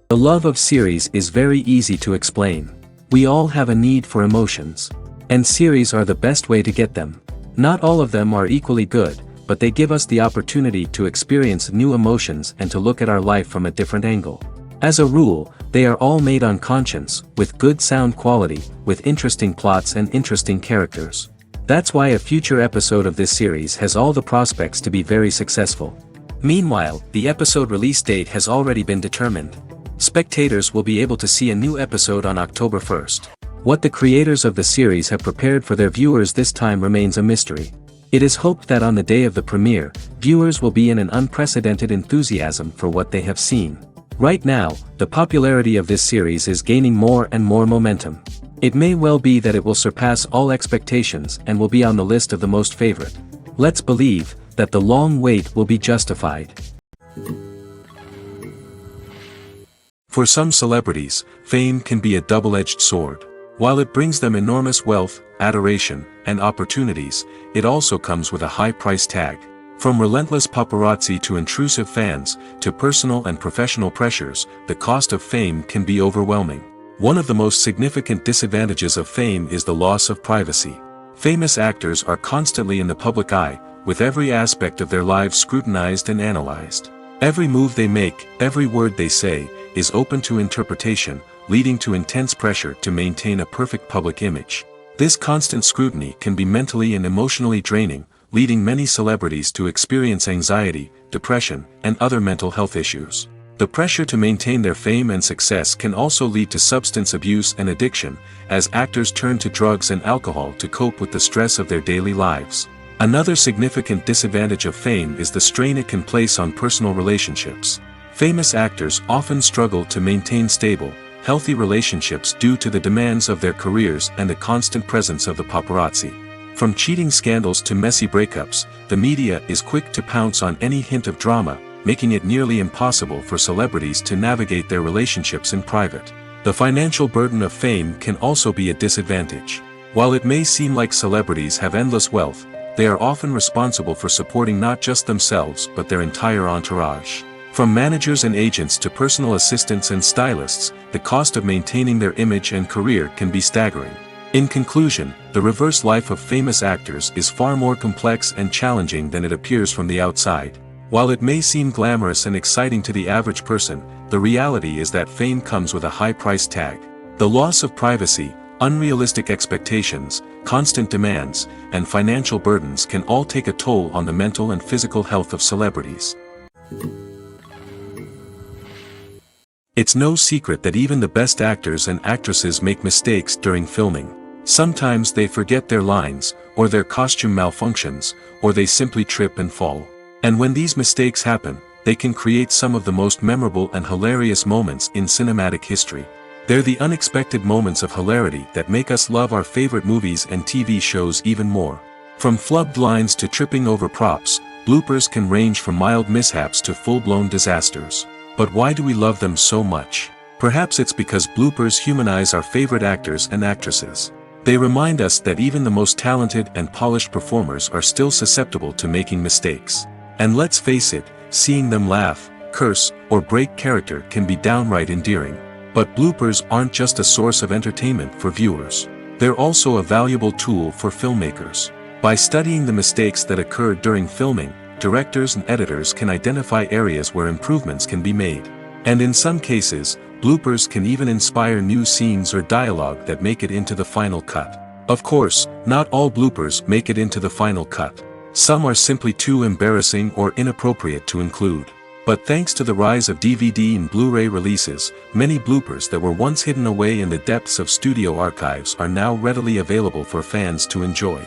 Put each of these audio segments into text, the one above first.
The love of series is very easy to explain. We all have a need for emotions. And series are the best way to get them. Not all of them are equally good, but they give us the opportunity to experience new emotions and to look at our life from a different angle. As a rule, they are all made on conscience, with good sound quality, with interesting plots and interesting characters. That's why a future episode of this series has all the prospects to be very successful. Meanwhile, the episode release date has already been determined. Spectators will be able to see a new episode on October 1st. What the creators of the series have prepared for their viewers this time remains a mystery. It is hoped that on the day of the premiere, viewers will be in an unprecedented enthusiasm for what they have seen. Right now, the popularity of this series is gaining more and more momentum. It may well be that it will surpass all expectations and will be on the list of the most favorite. Let's believe that the long wait will be justified. For some celebrities, fame can be a double-edged sword. While it brings them enormous wealth, adoration, and opportunities, it also comes with a high price tag. From relentless paparazzi to intrusive fans, to personal and professional pressures, the cost of fame can be overwhelming. One of the most significant disadvantages of fame is the loss of privacy. Famous actors are constantly in the public eye, with every aspect of their lives scrutinized and analyzed. Every move they make, every word they say, is open to interpretation, leading to intense pressure to maintain a perfect public image. This constant scrutiny can be mentally and emotionally draining, leading many celebrities to experience anxiety, depression, and other mental health issues. The pressure to maintain their fame and success can also lead to substance abuse and addiction, as actors turn to drugs and alcohol to cope with the stress of their daily lives. Another significant disadvantage of fame is the strain it can place on personal relationships. Famous actors often struggle to maintain stable, healthy relationships due to the demands of their careers and the constant presence of the paparazzi. From cheating scandals to messy breakups, the media is quick to pounce on any hint of drama, making it nearly impossible for celebrities to navigate their relationships in private. The financial burden of fame can also be a disadvantage. While it may seem like celebrities have endless wealth, they are often responsible for supporting not just themselves but their entire entourage. From managers and agents to personal assistants and stylists, the cost of maintaining their image and career can be staggering. In conclusion, the reverse life of famous actors is far more complex and challenging than it appears from the outside. While it may seem glamorous and exciting to the average person, the reality is that fame comes with a high price tag. The loss of privacy, unrealistic expectations, constant demands, and financial burdens can all take a toll on the mental and physical health of celebrities. It's no secret that even the best actors and actresses make mistakes during filming. Sometimes they forget their lines, or their costume malfunctions, or they simply trip and fall. And when these mistakes happen, they can create some of the most memorable and hilarious moments in cinematic history. They're the unexpected moments of hilarity that make us love our favorite movies and TV shows even more. From flubbed lines to tripping over props, bloopers can range from mild mishaps to full-blown disasters. But why do we love them so much? Perhaps it's because bloopers humanize our favorite actors and actresses. They remind us that even the most talented and polished performers are still susceptible to making mistakes. And let's face it, seeing them laugh, curse, or break character can be downright endearing. But bloopers aren't just a source of entertainment for viewers. They're also a valuable tool for filmmakers. By studying the mistakes that occurred during filming, directors and editors can identify areas where improvements can be made. And in some cases, bloopers can even inspire new scenes or dialogue that make it into the final cut. Of course, not all bloopers make it into the final cut. Some are simply too embarrassing or inappropriate to include. But thanks to the rise of DVD and Blu-ray releases, many bloopers that were once hidden away in the depths of studio archives are now readily available for fans to enjoy.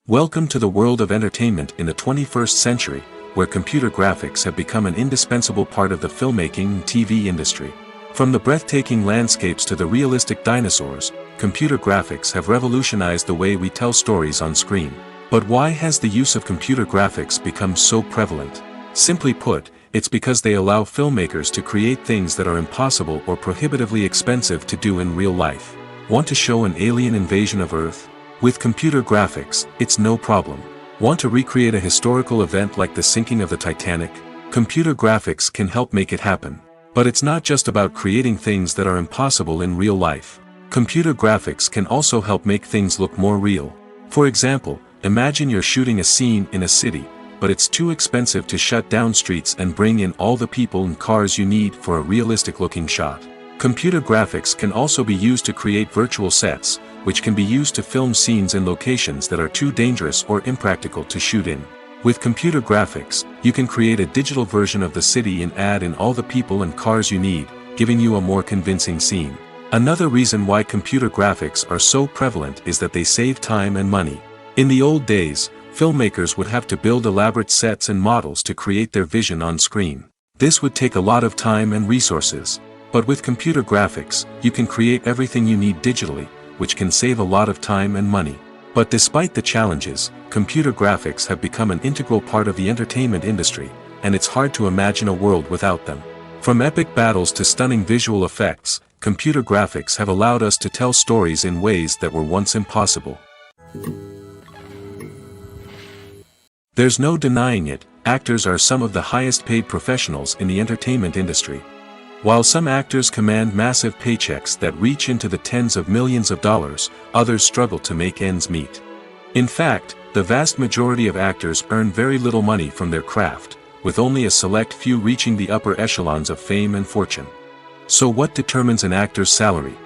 Welcome to the world of entertainment in the 21st century, where computer graphics have become an indispensable part of the filmmaking and TV industry. From the breathtaking landscapes to the realistic dinosaurs, computer graphics have revolutionized the way we tell stories on screen. But why has the use of computer graphics become so prevalent? Simply put, it's because they allow filmmakers to create things that are impossible or prohibitively expensive to do in real life. Want to show an alien invasion of Earth? With computer graphics, it's no problem. Want to recreate a historical event like the sinking of the Titanic? Computer graphics can help make it happen. But it's not just about creating things that are impossible in real life. Computer graphics can also help make things look more real. For example, imagine you're shooting a scene in a city, but it's too expensive to shut down streets and bring in all the people and cars you need for a realistic-looking shot. Computer graphics can also be used to create virtual sets, which can be used to film scenes in locations that are too dangerous or impractical to shoot in. With computer graphics, you can create a digital version of the city and add in all the people and cars you need, giving you a more convincing scene. Another reason why computer graphics are so prevalent is that they save time and money. In the old days, filmmakers would have to build elaborate sets and models to create their vision on screen. This would take a lot of time and resources. But with computer graphics, you can create everything you need digitally, which can save a lot of time and money. But despite the challenges, computer graphics have become an integral part of the entertainment industry, and it's hard to imagine a world without them. From epic battles to stunning visual effects, computer graphics have allowed us to tell stories in ways that were once impossible. There's no denying it, actors are some of the highest paid professionals in the entertainment industry. While some actors command massive paychecks that reach into the tens of millions of dollars, others struggle to make ends meet. In fact, the vast majority of actors earn very little money from their craft, with only a select few reaching the upper echelons of fame and fortune. So what determines an actor's salary?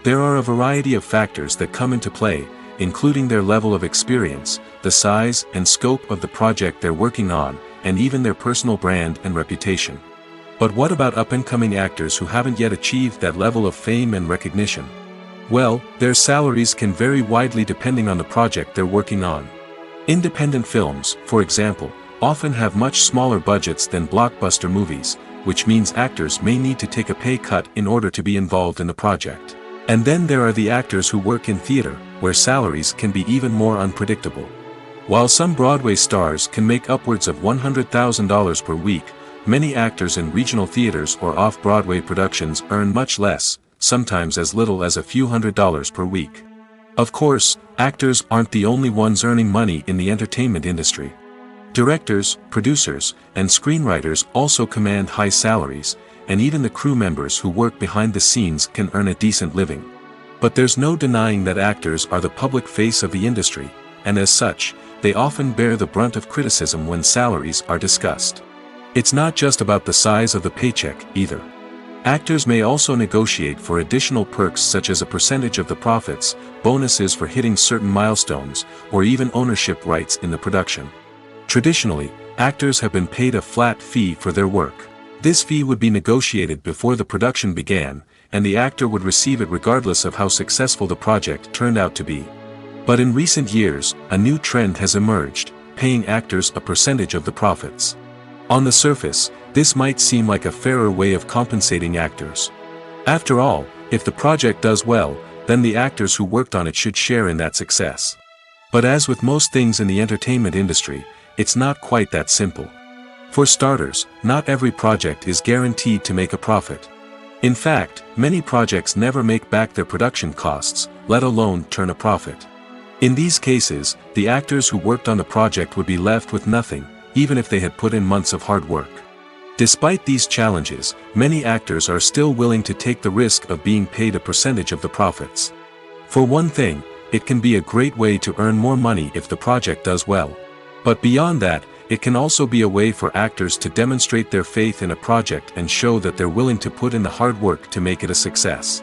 There are a variety of factors that come into play, including their level of experience, the size and scope of the project they're working on, and even their personal brand and reputation. But what about up-and-coming actors who haven't yet achieved that level of fame and recognition? Well, their salaries can vary widely depending on the project they're working on. Independent films, for example, often have much smaller budgets than blockbuster movies, which means actors may need to take a pay cut in order to be involved in the project. And then there are the actors who work in theater, where salaries can be even more unpredictable. While some Broadway stars can make upwards of $100,000 per week, many actors in regional theaters or off-Broadway productions earn much less, sometimes as little as a few $100s per week. Of course, actors aren't the only ones earning money in the entertainment industry. Directors, producers, and screenwriters also command high salaries, and even the crew members who work behind the scenes can earn a decent living. But there's no denying that actors are the public face of the industry, and as such, they often bear the brunt of criticism when salaries are discussed. It's not just about the size of the paycheck, either. Actors may also negotiate for additional perks such as a percentage of the profits, bonuses for hitting certain milestones, or even ownership rights in the production. Traditionally, actors have been paid a flat fee for their work. This fee would be negotiated before the production began, and the actor would receive it regardless of how successful the project turned out to be. But in recent years, a new trend has emerged, paying actors a percentage of the profits. On the surface, this might seem like a fairer way of compensating actors. After all, if the project does well, then the actors who worked on it should share in that success. But as with most things in the entertainment industry, it's not quite that simple. For starters, not every project is guaranteed to make a profit. In fact, many projects never make back their production costs, let alone turn a profit. In these cases, the actors who worked on the project would be left with nothing, even if they had put in months of hard work. Despite these challenges, many actors are still willing to take the risk of being paid a percentage of the profits. For one thing, it can be a great way to earn more money if the project does well. But beyond that, it can also be a way for actors to demonstrate their faith in a project and show that they're willing to put in the hard work to make it a success.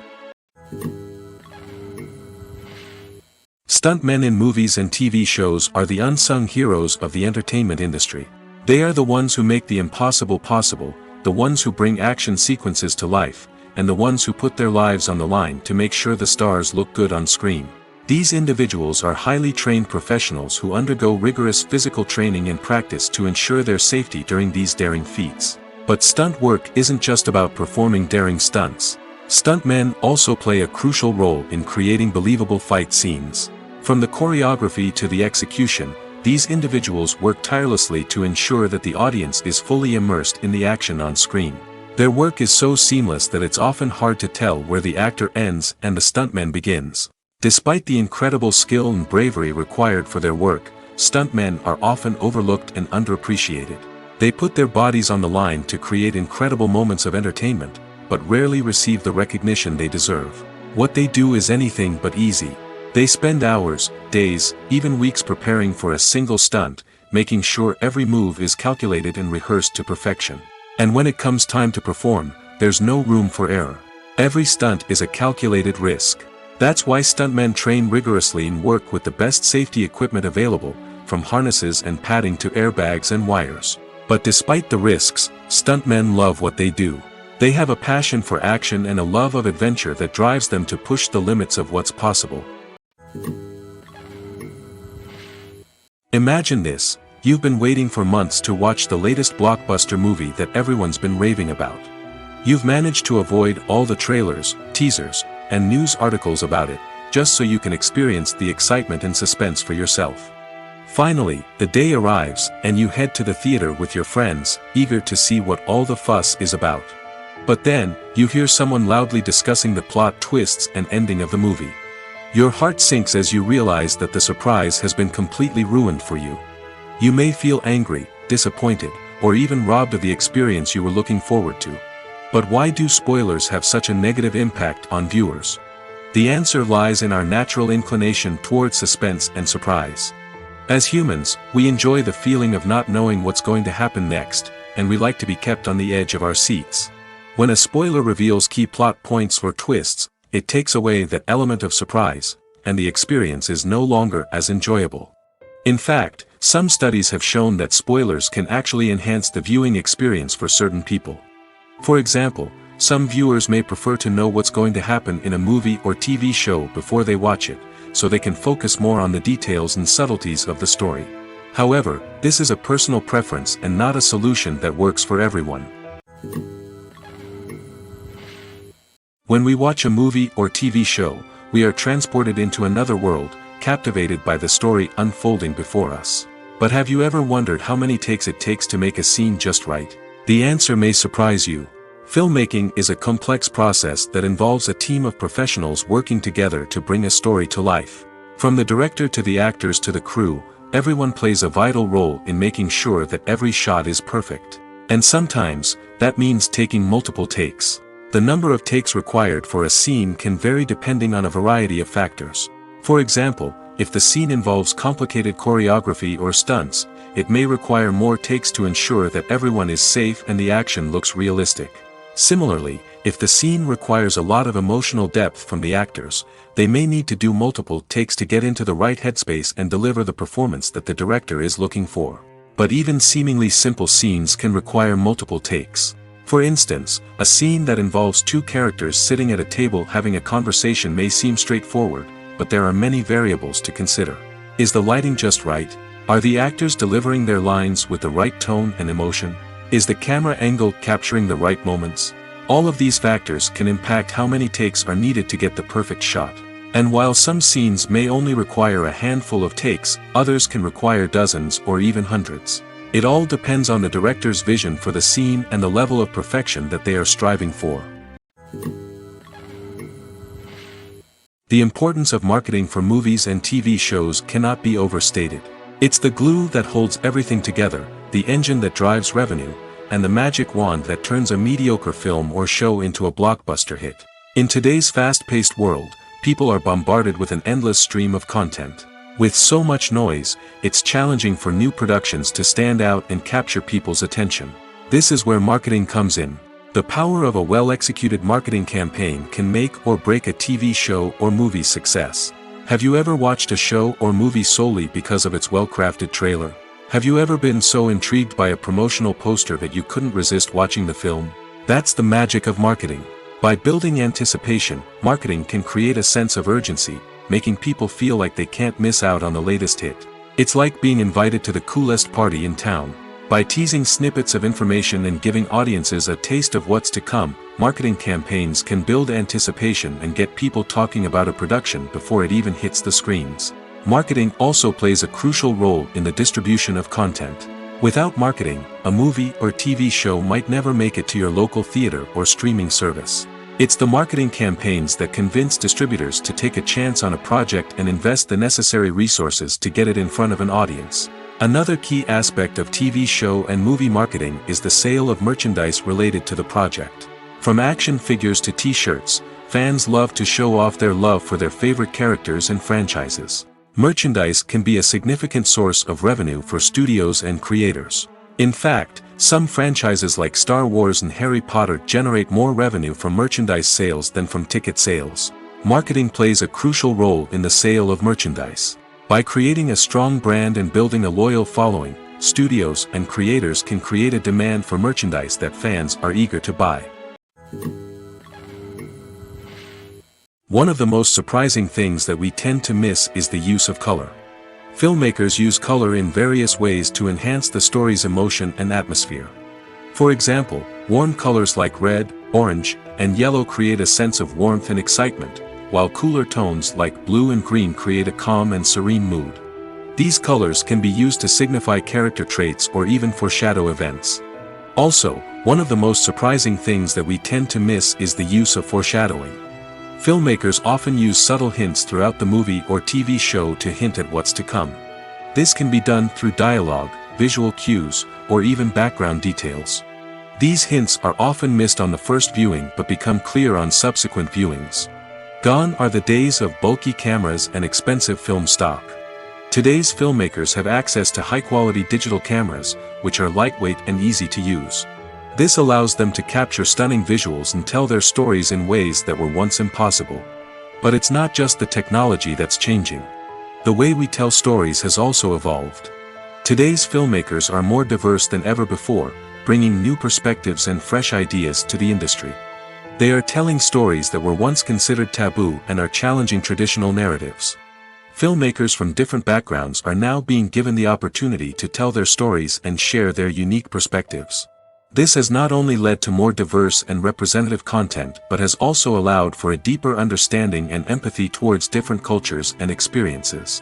Stuntmen in movies and TV shows are the unsung heroes of the entertainment industry. They are the ones who make the impossible possible, the ones who bring action sequences to life, and the ones who put their lives on the line to make sure the stars look good on screen. These individuals are highly trained professionals who undergo rigorous physical training and practice to ensure their safety during these daring feats. But stunt work isn't just about performing daring stunts. Stuntmen also play a crucial role in creating believable fight scenes. From the choreography to the execution, these individuals work tirelessly to ensure that the audience is fully immersed in the action on screen. Their work is so seamless that it's often hard to tell where the actor ends and the stuntman begins. Despite the incredible skill and bravery required for their work, stuntmen are often overlooked and underappreciated. They put their bodies on the line to create incredible moments of entertainment, but rarely receive the recognition they deserve. What they do is anything but easy. They spend hours, days, even weeks preparing for a single stunt, making sure every move is calculated and rehearsed to perfection. And when it comes time to perform, there's no room for error. Every stunt is a calculated risk. That's why stuntmen train rigorously and work with the best safety equipment available, from harnesses and padding to airbags and wires. But despite the risks, stuntmen love what they do. They have a passion for action and a love of adventure that drives them to push the limits of what's possible. Imagine this: you've been waiting for months to watch the latest blockbuster movie that everyone's been raving about. You've managed to avoid all the trailers, teasers, and news articles about it, just so you can experience the excitement and suspense for yourself. Finally, the day arrives, and you head to the theater with your friends, eager to see what all the fuss is about. But then, you hear someone loudly discussing the plot twists and ending of the movie. Your heart sinks as you realize that the surprise has been completely ruined for you. You may feel angry, disappointed, or even robbed of the experience you were looking forward to. But why do spoilers have such a negative impact on viewers? The answer lies in our natural inclination toward suspense and surprise. As humans, we enjoy the feeling of not knowing what's going to happen next, and we like to be kept on the edge of our seats. When a spoiler reveals key plot points or twists, it takes away that element of surprise, and the experience is no longer as enjoyable. In fact, some studies have shown that spoilers can actually enhance the viewing experience for certain people. For example, some viewers may prefer to know what's going to happen in a movie or TV show before they watch it, so they can focus more on the details and subtleties of the story. However, this is a personal preference and not a solution that works for everyone. When we watch a movie or TV show, we are transported into another world, captivated by the story unfolding before us. But have you ever wondered how many takes it takes to make a scene just right? The answer may surprise you. Filmmaking is a complex process that involves a team of professionals working together to bring a story to life. From the director to the actors to the crew, everyone plays a vital role in making sure that every shot is perfect. And sometimes, that means taking multiple takes. The number of takes required for a scene can vary depending on a variety of factors. For example, if the scene involves complicated choreography or stunts, it may require more takes to ensure that everyone is safe and the action looks realistic. Similarly, if the scene requires a lot of emotional depth from the actors, they may need to do multiple takes to get into the right headspace and deliver the performance that the director is looking for. But even seemingly simple scenes can require multiple takes. For instance, a scene that involves two characters sitting at a table having a conversation may seem straightforward, but there are many variables to consider. Is the lighting just right? Are the actors delivering their lines with the right tone and emotion? Is the camera angle capturing the right moments? All of these factors can impact how many takes are needed to get the perfect shot. And while some scenes may only require a handful of takes, others can require dozens or even hundreds. It all depends on the director's vision for the scene and the level of perfection that they are striving for. The importance of marketing for movies and TV shows cannot be overstated. It's the glue that holds everything together, the engine that drives revenue, and the magic wand that turns a mediocre film or show into a blockbuster hit. In today's fast-paced world, people are bombarded with an endless stream of content. With so much noise, it's challenging for new productions to stand out and capture people's attention. This is where marketing comes in. The power of a well-executed marketing campaign can make or break a TV show or movie's success. Have you ever watched a show or movie solely because of its well-crafted trailer? Have you ever been so intrigued by a promotional poster that you couldn't resist watching the film? That's the magic of marketing. By building anticipation, marketing can create a sense of urgency, making people feel like they can't miss out on the latest hit. It's like being invited to the coolest party in town. By teasing snippets of information and giving audiences a taste of what's to come, marketing campaigns can build anticipation and get people talking about a production before it even hits the screens. Marketing also plays a crucial role in the distribution of content. Without marketing, a movie or TV show might never make it to your local theater or streaming service. It's the marketing campaigns that convince distributors to take a chance on a project and invest the necessary resources to get it in front of an audience. Another key aspect of TV show and movie marketing is the sale of merchandise related to the project. From action figures to t-shirts, fans love to show off their love for their favorite characters and franchises. Merchandise can be a significant source of revenue for studios and creators. In fact, some franchises like Star Wars and Harry Potter generate more revenue from merchandise sales than from ticket sales. Marketing plays a crucial role in the sale of merchandise. By creating a strong brand and building a loyal following, studios and creators can create a demand for merchandise that fans are eager to buy. One of the most surprising things that we tend to miss is the use of color. Filmmakers use color in various ways to enhance the story's emotion and atmosphere. For example, warm colors like red, orange, and yellow create a sense of warmth and excitement, while cooler tones like blue and green create a calm and serene mood. These colors can be used to signify character traits or even foreshadow events. Also, one of the most surprising things that we tend to miss is the use of foreshadowing. Filmmakers often use subtle hints throughout the movie or TV show to hint at what's to come. This can be done through dialogue, visual cues, or even background details. These hints are often missed on the first viewing but become clear on subsequent viewings. Gone are the days of bulky cameras and expensive film stock. Today's filmmakers have access to high-quality digital cameras, which are lightweight and easy to use. This allows them to capture stunning visuals and tell their stories in ways that were once impossible. But it's not just the technology that's changing. The way we tell stories has also evolved. Today's filmmakers are more diverse than ever before, bringing new perspectives and fresh ideas to the industry. They are telling stories that were once considered taboo and are challenging traditional narratives. Filmmakers from different backgrounds are now being given the opportunity to tell their stories and share their unique perspectives. This has not only led to more diverse and representative content but has also allowed for a deeper understanding and empathy towards different cultures and experiences.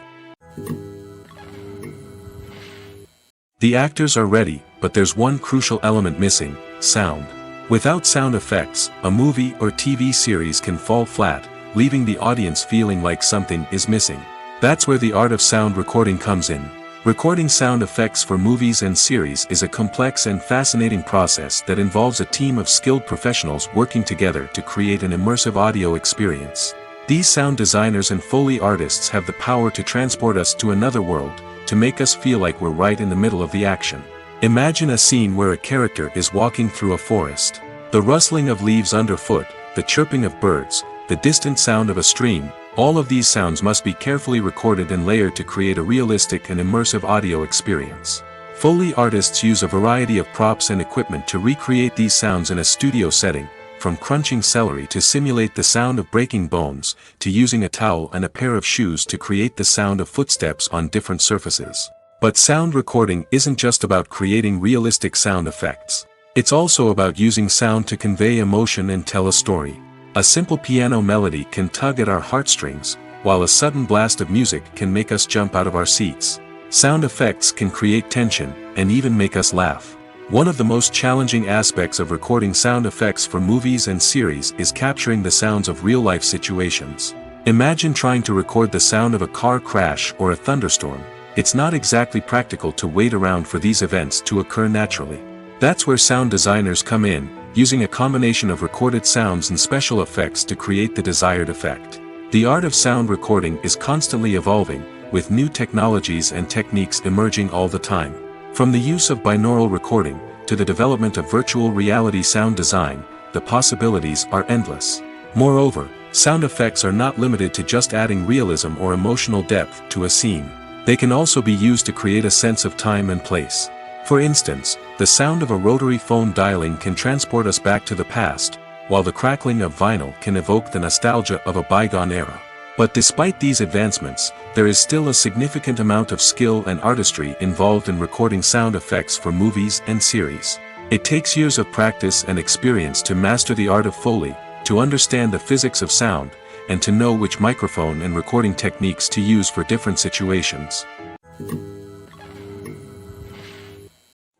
The actors are ready, but there's one crucial element missing: sound. Without sound effects, a movie or TV series can fall flat, leaving the audience feeling like something is missing. That's where the art of sound recording comes in. Recording sound effects for movies and series is a complex and fascinating process that involves a team of skilled professionals working together to create an immersive audio experience. These sound designers and Foley artists have the power to transport us to another world, to make us feel like we're right in the middle of the action. Imagine a scene where a character is walking through a forest. The rustling of leaves underfoot, the chirping of birds, the distant sound of a stream, all of these sounds must be carefully recorded and layered to create a realistic and immersive audio experience. Foley artists use a variety of props and equipment to recreate these sounds in a studio setting, from crunching celery to simulate the sound of breaking bones, to using a towel and a pair of shoes to create the sound of footsteps on different surfaces. But sound recording isn't just about creating realistic sound effects. It's also about using sound to convey emotion and tell a story. A simple piano melody can tug at our heartstrings, while a sudden blast of music can make us jump out of our seats. Sound effects can create tension, and even make us laugh. One of the most challenging aspects of recording sound effects for movies and series is capturing the sounds of real-life situations. Imagine trying to record the sound of a car crash or a thunderstorm. It's not exactly practical to wait around for these events to occur naturally. That's where sound designers come in, using a combination of recorded sounds and special effects to create the desired effect. The art of sound recording is constantly evolving, with new technologies and techniques emerging all the time. From the use of binaural recording, to the development of virtual reality sound design, the possibilities are endless. Moreover, sound effects are not limited to just adding realism or emotional depth to a scene. They can also be used to create a sense of time and place. For instance, the sound of a rotary phone dialing can transport us back to the past, while the crackling of vinyl can evoke the nostalgia of a bygone era. But despite these advancements, there is still a significant amount of skill and artistry involved in recording sound effects for movies and series. It takes years of practice and experience to master the art of Foley, to understand the physics of sound, and to know which microphone and recording techniques to use for different situations.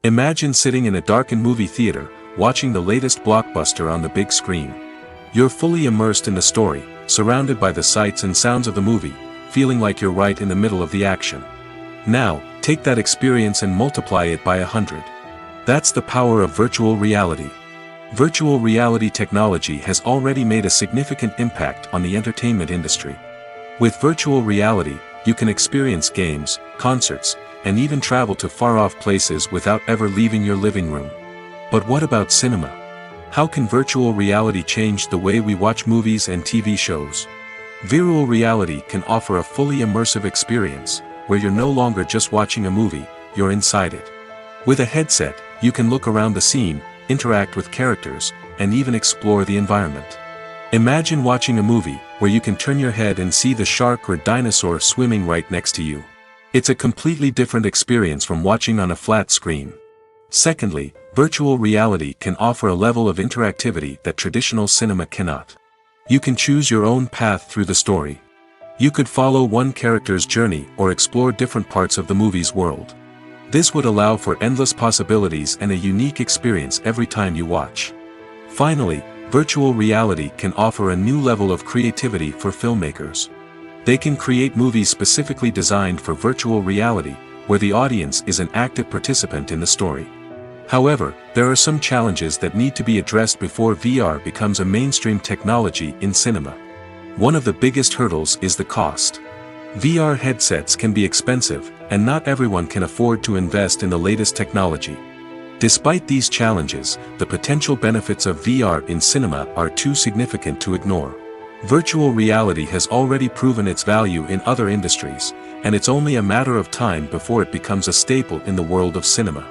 Imagine sitting in a darkened movie theater, watching the latest blockbuster on the big screen. You're fully immersed in the story, surrounded by the sights and sounds of the movie, feeling like you're right in the middle of the action. Now, Take that experience and multiply it by 100. That's the power of virtual reality. Virtual reality technology has already made a significant impact on the entertainment industry. With virtual reality, you can experience games, concerts, and even travel to far-off places without ever leaving your living room. But what about cinema? How can virtual reality change the way we watch movies and TV shows? Virtual reality can offer a fully immersive experience, where you're no longer just watching a movie, you're inside it. With a headset, you can look around the scene, interact with characters, and even explore the environment. Imagine watching a movie, where you can turn your head and see the shark or dinosaur swimming right next to you. It's a completely different experience from watching on a flat screen. Secondly, virtual reality can offer a level of interactivity that traditional cinema cannot. You can choose your own path through the story. You could follow one character's journey or explore different parts of the movie's world. This would allow for endless possibilities and a unique experience every time you watch. Finally, virtual reality can offer a new level of creativity for filmmakers. They can create movies specifically designed for virtual reality, where the audience is an active participant in the story. However, there are some challenges that need to be addressed before VR becomes a mainstream technology in cinema. One of the biggest hurdles is the cost. VR headsets can be expensive, and not everyone can afford to invest in the latest technology. Despite these challenges, the potential benefits of VR in cinema are too significant to ignore. Virtual reality has already proven its value in other industries, and it's only a matter of time before it becomes a staple in the world of cinema.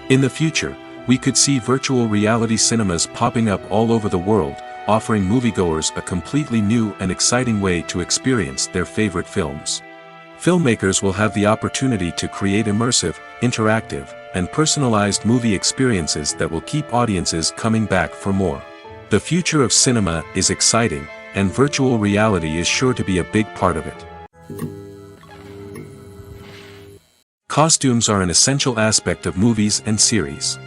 In the future, we could see virtual reality cinemas popping up all over the world, offering moviegoers a completely new and exciting way to experience their favorite films. Filmmakers will have the opportunity to create immersive, interactive, and personalized movie experiences that will keep audiences coming back for more. The future of cinema is exciting, and virtual reality is sure to be a big part of it. Costumes are an essential aspect of movies and series.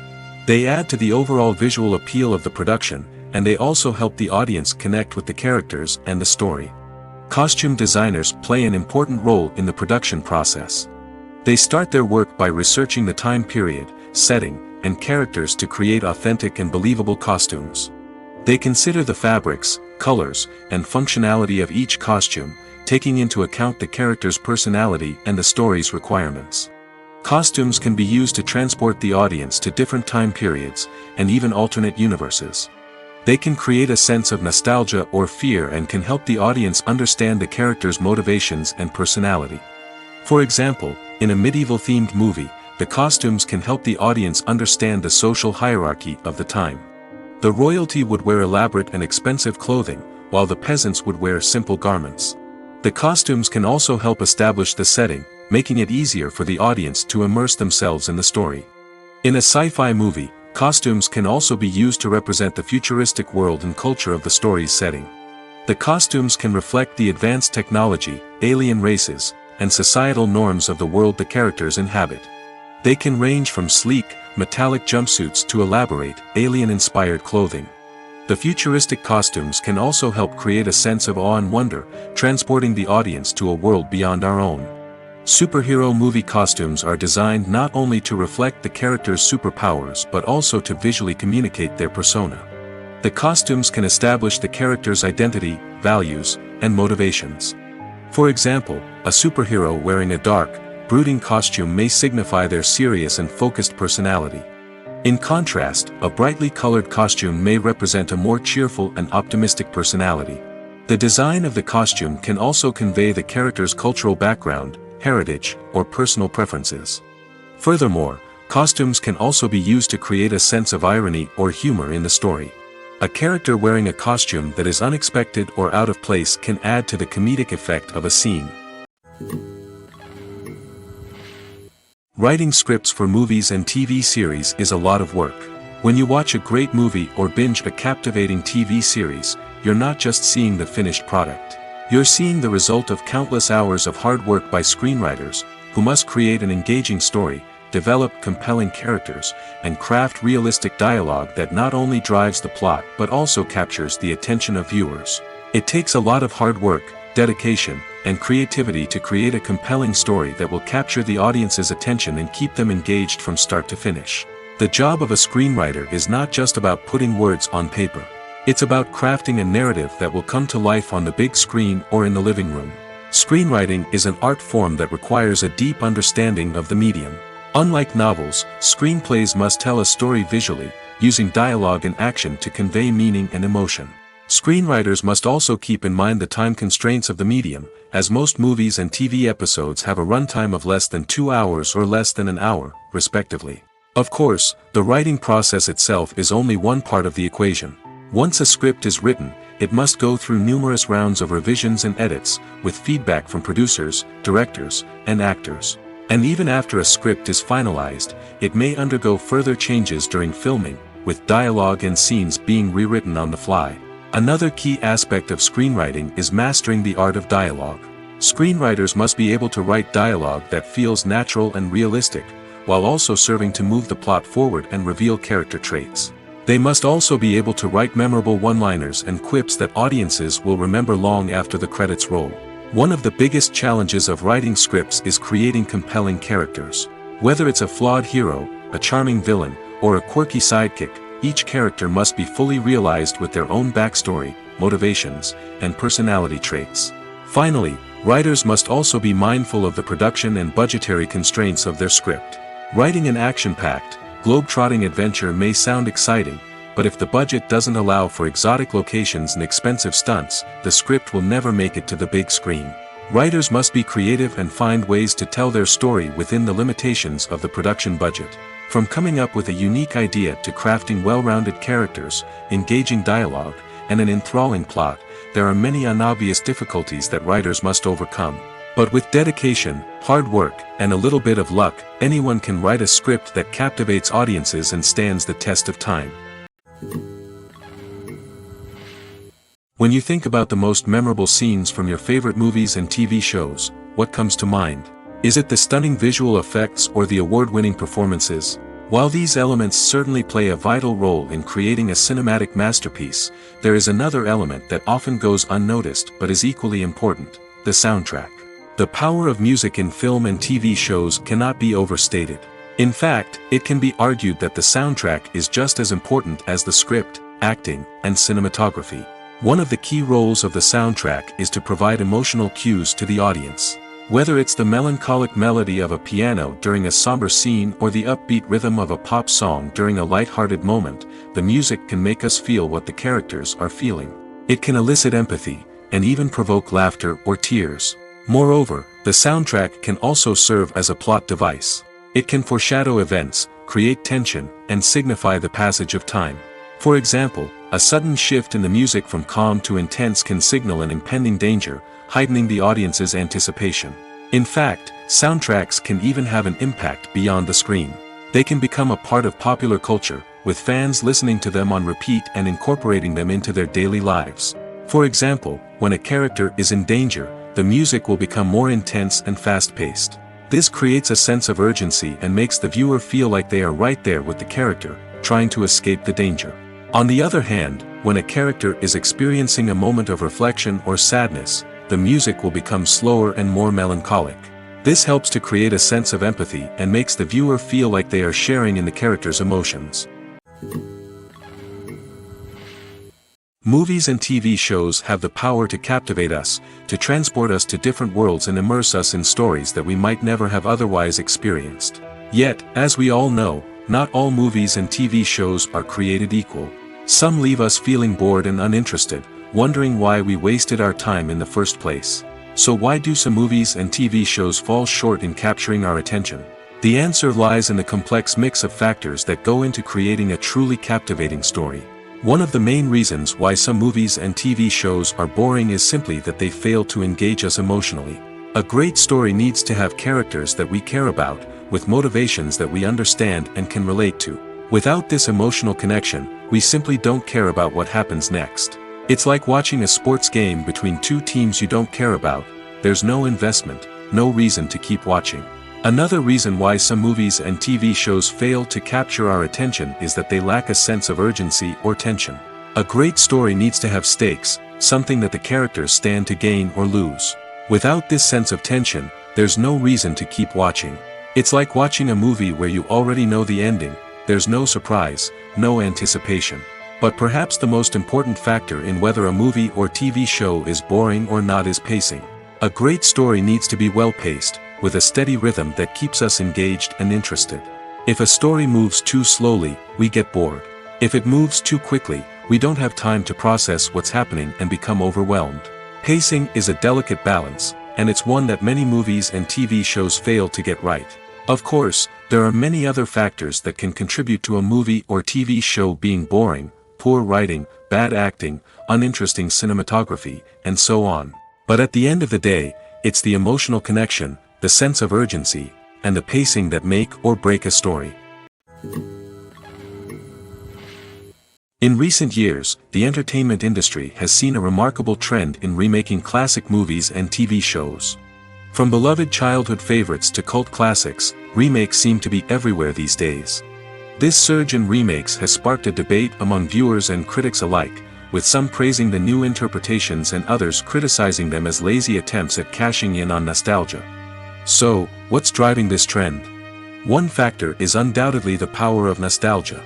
They add to the overall visual appeal of the production, and they also help the audience connect with the characters and the story. Costume designers play an important role in the production process. They start their work by researching the time period, setting, and characters to create authentic and believable costumes. They consider the fabrics, colors, and functionality of each costume, taking into account the character's personality and the story's requirements. Costumes can be used to transport the audience to different time periods, and even alternate universes. They can create a sense of nostalgia or fear and can help the audience understand the character's motivations and personality. For example, in a medieval-themed movie, the costumes can help the audience understand the social hierarchy of the time. The royalty would wear elaborate and expensive clothing, while the peasants would wear simple garments. The costumes can also help establish the setting, making it easier for the audience to immerse themselves in the story. In a sci-fi movie, costumes can also be used to represent the futuristic world and culture of the story's setting. The costumes can reflect the advanced technology, alien races, and societal norms of the world the characters inhabit. They can range from sleek, metallic jumpsuits to elaborate, alien-inspired clothing. The futuristic costumes can also help create a sense of awe and wonder, transporting the audience to a world beyond our own. Superhero movie costumes are designed not only to reflect the character's superpowers but also to visually communicate their persona. The costumes can establish the character's identity, values, and motivations. For example, a superhero wearing a dark, brooding costume may signify their serious and focused personality. In contrast, a brightly colored costume may represent a more cheerful and optimistic personality. The design of the costume can also convey the character's cultural background, heritage, or personal preferences. Furthermore, costumes can also be used to create a sense of irony or humor in the story. A character wearing a costume that is unexpected or out of place can add to the comedic effect of a scene. Writing scripts for movies and TV series is a lot of work. When you watch a great movie or binge a captivating TV series, you're not just seeing the finished product. You're seeing the result of countless hours of hard work by screenwriters, who must create an engaging story, develop compelling characters, and craft realistic dialogue that not only drives the plot but also captures the attention of viewers. It takes a lot of hard work, dedication, and creativity to create a compelling story that will capture the audience's attention and keep them engaged from start to finish. The job of a screenwriter is not just about putting words on paper. It's about crafting a narrative that will come to life on the big screen or in the living room. Screenwriting is an art form that requires a deep understanding of the medium. Unlike novels, screenplays must tell a story visually, using dialogue and action to convey meaning and emotion. Screenwriters must also keep in mind the time constraints of the medium, as most movies and TV episodes have a runtime of less than 2 hours or less than an hour, respectively. Of course, the writing process itself is only one part of the equation. Once a script is written, it must go through numerous rounds of revisions and edits, with feedback from producers, directors, and actors. And even after a script is finalized, it may undergo further changes during filming, with dialogue and scenes being rewritten on the fly. Another key aspect of screenwriting is mastering the art of dialogue. Screenwriters must be able to write dialogue that feels natural and realistic, while also serving to move the plot forward and reveal character traits. They must also be able to write memorable one-liners and quips that audiences will remember long after the credits roll. One of the biggest challenges of writing scripts is creating compelling characters. Whether it's a flawed hero, a charming villain, or a quirky sidekick, each character must be fully realized with their own backstory, motivations, and personality traits. Finally, writers must also be mindful of the production and budgetary constraints of their script. Writing an action-packed, globe-trotting adventure may sound exciting, but if the budget doesn't allow for exotic locations and expensive stunts, the script will never make it to the big screen. Writers must be creative and find ways to tell their story within the limitations of the production budget. From coming up with a unique idea to crafting well-rounded characters, engaging dialogue, and an enthralling plot, there are many unobvious difficulties that writers must overcome. But with dedication, hard work, and a little bit of luck, anyone can write a script that captivates audiences and stands the test of time. When you think about the most memorable scenes from your favorite movies and TV shows, what comes to mind? Is it the stunning visual effects or the award-winning performances? While these elements certainly play a vital role in creating a cinematic masterpiece, there is another element that often goes unnoticed but is equally important: the soundtrack. The power of music in film and TV shows cannot be overstated. In fact, it can be argued that the soundtrack is just as important as the script, acting, and cinematography. One of the key roles of the soundtrack is to provide emotional cues to the audience. Whether it's the melancholic melody of a piano during a somber scene or the upbeat rhythm of a pop song during a light-hearted moment, the music can make us feel what the characters are feeling. It can elicit empathy, and even provoke laughter or tears. Moreover, the soundtrack can also serve as a plot device. It can foreshadow events, create tension, and signify the passage of time. For example, a sudden shift in the music from calm to intense can signal an impending danger, heightening the audience's anticipation. In fact, soundtracks can even have an impact beyond the screen. They can become a part of popular culture, with fans listening to them on repeat and incorporating them into their daily lives. For example, when a character is in danger, the music will become more intense and fast-paced. This creates a sense of urgency and makes the viewer feel like they are right there with the character, trying to escape the danger. On the other hand, when a character is experiencing a moment of reflection or sadness, the music will become slower and more melancholic. This helps to create a sense of empathy and makes the viewer feel like they are sharing in the character's emotions. Movies and TV shows have the power to captivate us, to transport us to different worlds and immerse us in stories that we might never have otherwise experienced. Yet, as we all know, not all movies and TV shows are created equal. Some leave us feeling bored and uninterested, wondering why we wasted our time in the first place. So why do some movies and TV shows fall short in capturing our attention? The answer lies in the complex mix of factors that go into creating a truly captivating story. One of the main reasons why some movies and TV shows are boring is simply that they fail to engage us emotionally. A great story needs to have characters that we care about, with motivations that we understand and can relate to. Without this emotional connection, we simply don't care about what happens next. It's like watching a sports game between two teams you don't care about. There's no investment, no reason to keep watching. Another reason why some movies and TV shows fail to capture our attention is that they lack a sense of urgency or tension. A great story needs to have stakes, something that the characters stand to gain or lose. Without this sense of tension, there's no reason to keep watching. It's like watching a movie where you already know the ending, there's no surprise, no anticipation. But perhaps the most important factor in whether a movie or TV show is boring or not is pacing. A great story needs to be well-paced, with a steady rhythm that keeps us engaged and interested. If a story moves too slowly, we get bored. If it moves too quickly, we don't have time to process what's happening and become overwhelmed. Pacing is a delicate balance, and it's one that many movies and TV shows fail to get right. Of course, there are many other factors that can contribute to a movie or TV show being boring: poor writing, bad acting, uninteresting cinematography, and so on. But at the end of the day, it's the emotional connection, the sense of urgency, and the pacing that make or break a story. In recent years, the entertainment industry has seen a remarkable trend in remaking classic movies and TV shows. From beloved childhood favorites to cult classics, remakes seem to be everywhere these days. This surge in remakes has sparked a debate among viewers and critics alike, with some praising the new interpretations and others criticizing them as lazy attempts at cashing in on nostalgia. So, what's driving this trend? One factor is undoubtedly the power of nostalgia.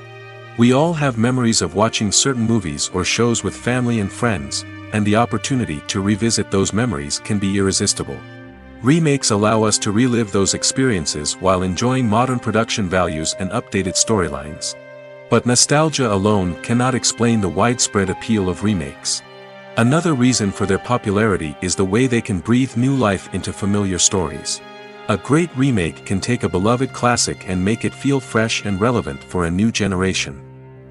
We all have memories of watching certain movies or shows with family and friends, and the opportunity to revisit those memories can be irresistible. Remakes allow us to relive those experiences while enjoying modern production values and updated storylines. But nostalgia alone cannot explain the widespread appeal of remakes. Another reason for their popularity is the way they can breathe new life into familiar stories. A great remake can take a beloved classic and make it feel fresh and relevant for a new generation.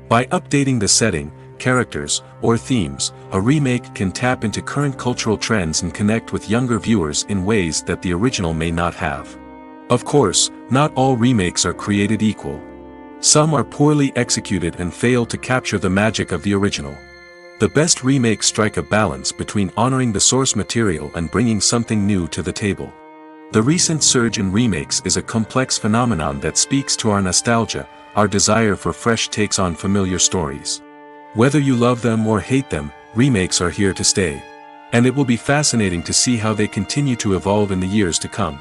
By updating the setting, characters, or themes, a remake can tap into current cultural trends and connect with younger viewers in ways that the original may not have. Of course, not all remakes are created equal. Some are poorly executed and fail to capture the magic of the original. The best remakes strike a balance between honoring the source material and bringing something new to the table. The recent surge in remakes is a complex phenomenon that speaks to our nostalgia, our desire for fresh takes on familiar stories. Whether you love them or hate them, remakes are here to stay. And it will be fascinating to see how they continue to evolve in the years to come.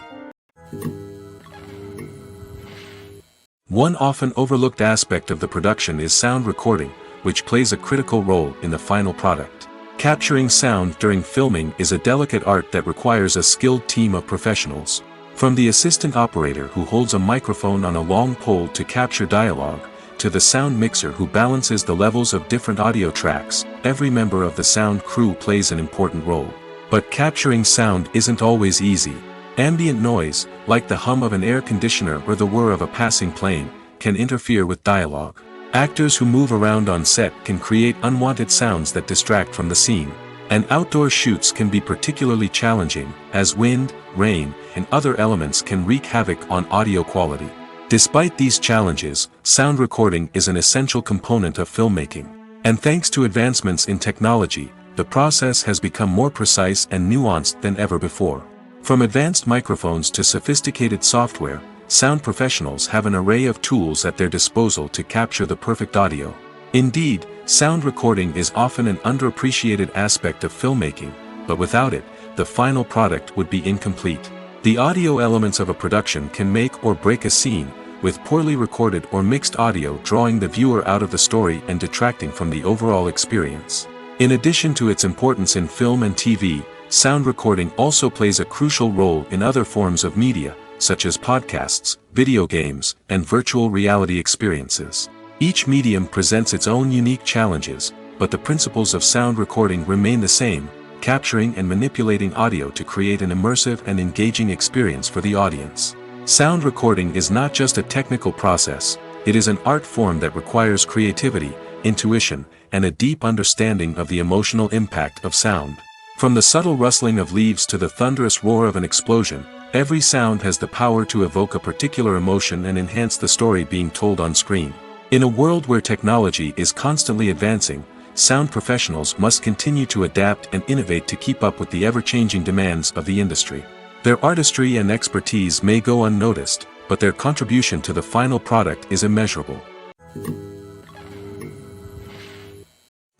One often overlooked aspect of the production is sound recording, which plays a critical role in the final product. Capturing sound during filming is a delicate art that requires a skilled team of professionals. From the assistant operator who holds a microphone on a long pole to capture dialogue, to the sound mixer who balances the levels of different audio tracks, every member of the sound crew plays an important role. But capturing sound isn't always easy. Ambient noise, like the hum of an air conditioner or the whir of a passing plane, can interfere with dialogue. Actors who move around on set can create unwanted sounds that distract from the scene. And outdoor shoots can be particularly challenging, as wind, rain, and other elements can wreak havoc on audio quality. Despite these challenges, sound recording is an essential component of filmmaking. And thanks to advancements in technology, the process has become more precise and nuanced than ever before. From advanced microphones to sophisticated software, sound professionals have an array of tools at their disposal to capture the perfect audio. Indeed, sound recording is often an underappreciated aspect of filmmaking, but without it, the final product would be incomplete. The audio elements of a production can make or break a scene, with poorly recorded or mixed audio drawing the viewer out of the story and detracting from the overall experience. In addition to its importance in film and TV, sound recording also plays a crucial role in other forms of media, such as podcasts, video games, and virtual reality experiences. Each medium presents its own unique challenges, but the principles of sound recording remain the same: capturing and manipulating audio to create an immersive and engaging experience for the audience. Sound recording is not just a technical process, it is an art form that requires creativity, intuition, and a deep understanding of the emotional impact of sound. From the subtle rustling of leaves to the thunderous roar of an explosion, every sound has the power to evoke a particular emotion and enhance the story being told on screen. In a world where technology is constantly advancing, sound professionals must continue to adapt and innovate to keep up with the ever-changing demands of the industry. Their artistry and expertise may go unnoticed, but their contribution to the final product is immeasurable.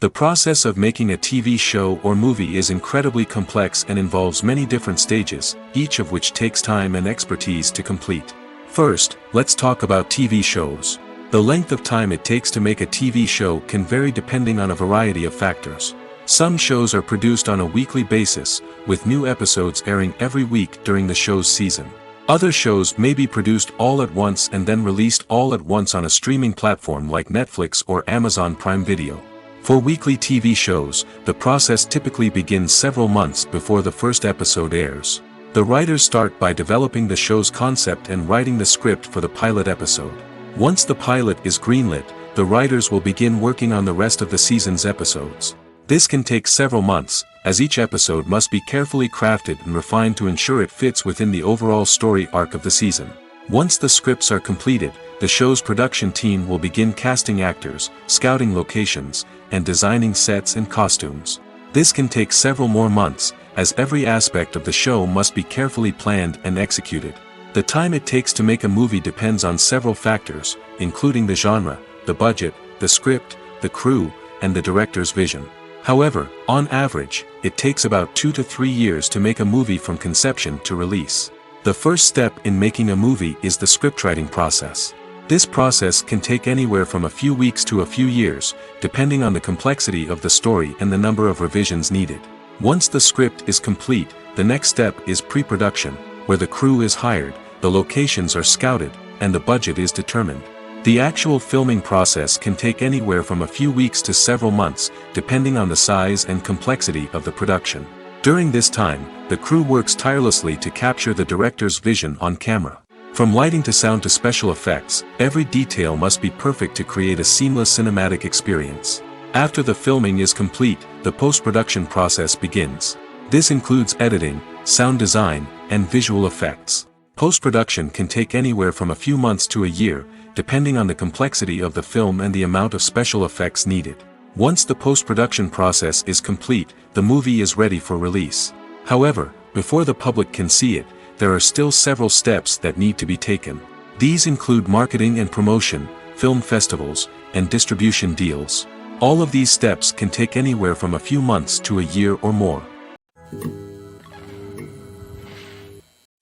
The process of making a TV show or movie is incredibly complex and involves many different stages, each of which takes time and expertise to complete. First, let's talk about TV shows. The length of time it takes to make a TV show can vary depending on a variety of factors. Some shows are produced on a weekly basis, with new episodes airing every week during the show's season. Other shows may be produced all at once and then released all at once on a streaming platform like Netflix or Amazon Prime Video. For weekly TV shows, the process typically begins several months before the first episode airs. The writers start by developing the show's concept and writing the script for the pilot episode. Once the pilot is greenlit, the writers will begin working on the rest of the season's episodes. This can take several months, as each episode must be carefully crafted and refined to ensure it fits within the overall story arc of the season. Once the scripts are completed, the show's production team will begin casting actors, scouting locations, and designing sets and costumes. This can take several more months, as every aspect of the show must be carefully planned and executed. The time it takes to make a movie depends on several factors, including the genre, the budget, the script, the crew, and the director's vision. However, on average, it takes about 2 to 3 years to make a movie from conception to release. The first step in making a movie is the scriptwriting process. This process can take anywhere from a few weeks to a few years, depending on the complexity of the story and the number of revisions needed. Once the script is complete, the next step is pre-production, where the crew is hired, the locations are scouted, and the budget is determined. The actual filming process can take anywhere from a few weeks to several months, depending on the size and complexity of the production. During this time, the crew works tirelessly to capture the director's vision on camera. From lighting to sound to special effects, every detail must be perfect to create a seamless cinematic experience. After the filming is complete, the post-production process begins. This includes editing, sound design, and visual effects. Post-production can take anywhere from a few months to a year, depending on the complexity of the film and the amount of special effects needed. Once the post-production process is complete, the movie is ready for release. However, before the public can see it, there are still several steps that need to be taken. These include marketing and promotion, film festivals, and distribution deals. All of these steps can take anywhere from a few months to a year or more.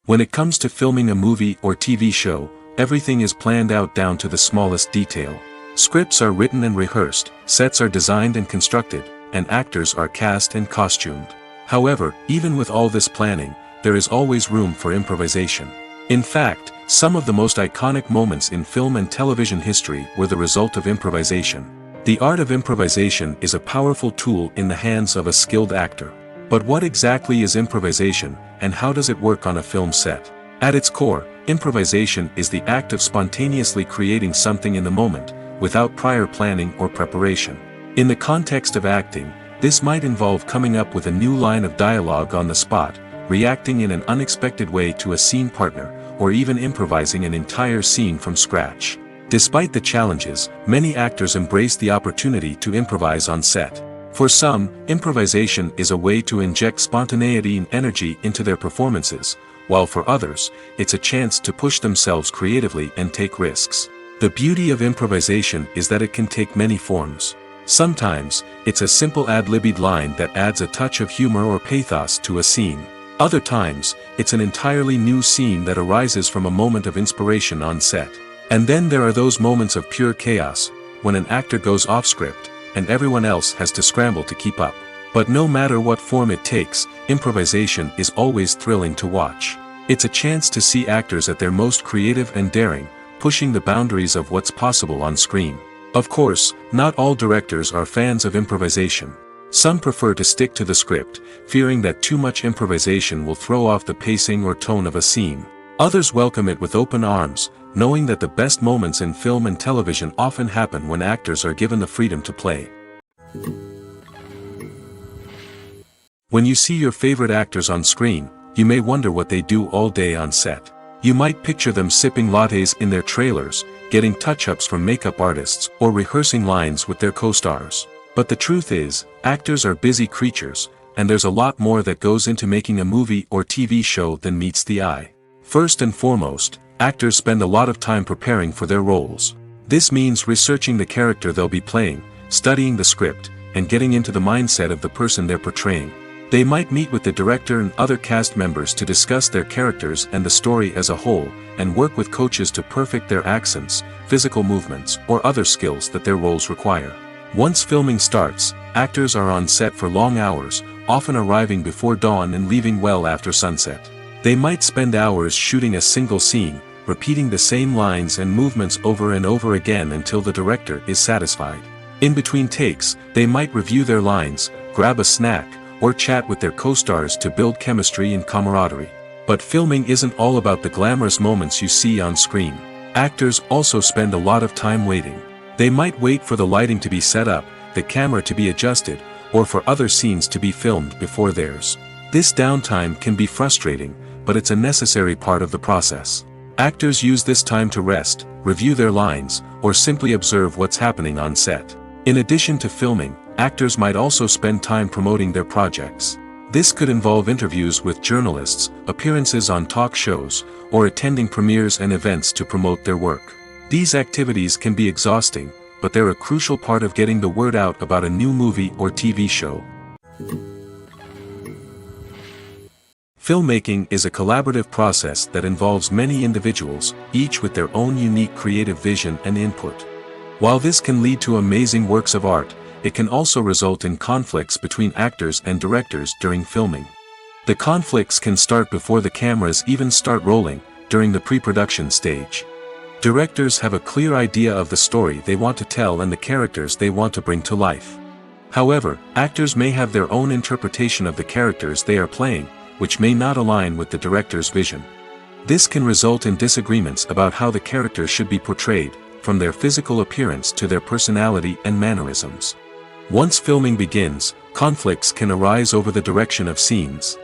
When it comes to filming a movie or TV show, everything is planned out down to the smallest detail. Scripts are written and rehearsed, sets are designed and constructed, and actors are cast and costumed. However, even with all this planning, there is always room for improvisation. In fact, some of the most iconic moments in film and television history were the result of improvisation. The art of improvisation is a powerful tool in the hands of a skilled actor. But what exactly is improvisation, and how does it work on a film set? At its core, improvisation is the act of spontaneously creating something in the moment, without prior planning or preparation. In the context of acting, this might involve coming up with a new line of dialogue on the spot, reacting in an unexpected way to a scene partner, or even improvising an entire scene from scratch. Despite the challenges, many actors embrace the opportunity to improvise on set. For some, improvisation is a way to inject spontaneity and energy into their performances, while for others, it's a chance to push themselves creatively and take risks. The beauty of improvisation is that it can take many forms. Sometimes, it's a simple ad-libbed line that adds a touch of humor or pathos to a scene. Other times, it's an entirely new scene that arises from a moment of inspiration on set. And then there are those moments of pure chaos, when an actor goes off script, and everyone else has to scramble to keep up. But no matter what form it takes, improvisation is always thrilling to watch. It's a chance to see actors at their most creative and daring, pushing the boundaries of what's possible on screen. Of course, not all directors are fans of improvisation. Some prefer to stick to the script, fearing that too much improvisation will throw off the pacing or tone of a scene. Others welcome it with open arms, knowing that the best moments in film and television often happen when actors are given the freedom to play. When you see your favorite actors on screen, you may wonder what they do all day on set. You might picture them sipping lattes in their trailers, getting touch-ups from makeup artists, or rehearsing lines with their co-stars. But the truth is, actors are busy creatures, and there's a lot more that goes into making a movie or TV show than meets the eye. First and foremost, actors spend a lot of time preparing for their roles. This means researching the character they'll be playing, studying the script, and getting into the mindset of the person they're portraying. They might meet with the director and other cast members to discuss their characters and the story as a whole, and work with coaches to perfect their accents, physical movements, or other skills that their roles require. Once filming starts, actors are on set for long hours, often arriving before dawn and leaving well after sunset. They might spend hours shooting a single scene, repeating the same lines and movements over and over again until the director is satisfied. In between takes, they might review their lines, grab a snack, or chat with their co-stars to build chemistry and camaraderie. But filming isn't all about the glamorous moments you see on screen. Actors also spend a lot of time waiting. They might wait for the lighting to be set up, the camera to be adjusted, or for other scenes to be filmed before theirs. This downtime can be frustrating, but it's a necessary part of the process. Actors use this time to rest, review their lines, or simply observe what's happening on set. In addition to filming, actors might also spend time promoting their projects. This could involve interviews with journalists, appearances on talk shows, or attending premieres and events to promote their work. These activities can be exhausting, but they're a crucial part of getting the word out about a new movie or TV show. Filmmaking is a collaborative process that involves many individuals, each with their own unique creative vision and input. While this can lead to amazing works of art, it can also result in conflicts between actors and directors during filming. The conflicts can start before the cameras even start rolling, during the pre-production stage. Directors have a clear idea of the story they want to tell and the characters they want to bring to life. However, actors may have their own interpretation of the characters they are playing, which may not align with the director's vision. This can result in disagreements about how the characters should be portrayed, from their physical appearance to their personality and mannerisms. Once filming begins, conflicts can arise over the direction of scenes.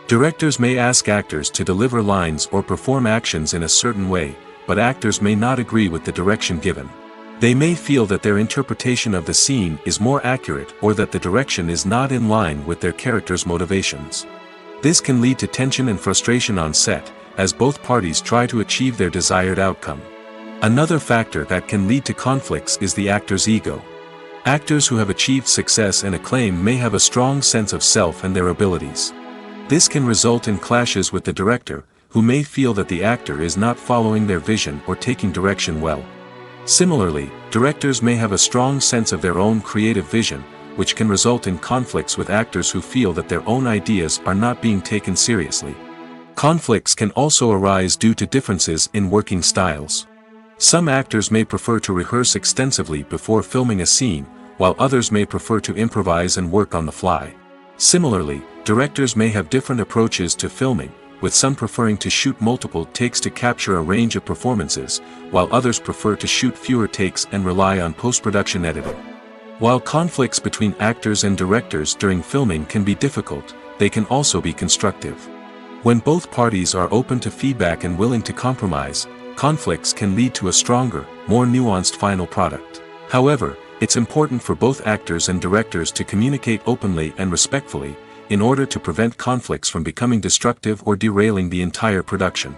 Directors may ask actors to deliver lines or perform actions in a certain way, but actors may not agree with the direction given. They may feel that their interpretation of the scene is more accurate or that the direction is not in line with their character's motivations. This can lead to tension and frustration on set, as both parties try to achieve their desired outcome. Another factor that can lead to conflicts is the actor's ego. Actors who have achieved success and acclaim may have a strong sense of self and their abilities. This can result in clashes with the director, who may feel that the actor is not following their vision or taking direction well. Similarly, directors may have a strong sense of their own creative vision, which can result in conflicts with actors who feel that their own ideas are not being taken seriously. Conflicts can also arise due to differences in working styles. Some actors may prefer to rehearse extensively before filming a scene, while others may prefer to improvise and work on the fly. Similarly, directors may have different approaches to filming, with some preferring to shoot multiple takes to capture a range of performances, while others prefer to shoot fewer takes and rely on post-production editing. While conflicts between actors and directors during filming can be difficult, they can also be constructive. When both parties are open to feedback and willing to compromise, conflicts can lead to a stronger, more nuanced final product. However, it's important for both actors and directors to communicate openly and respectfully, in order to prevent conflicts from becoming destructive or derailing the entire production.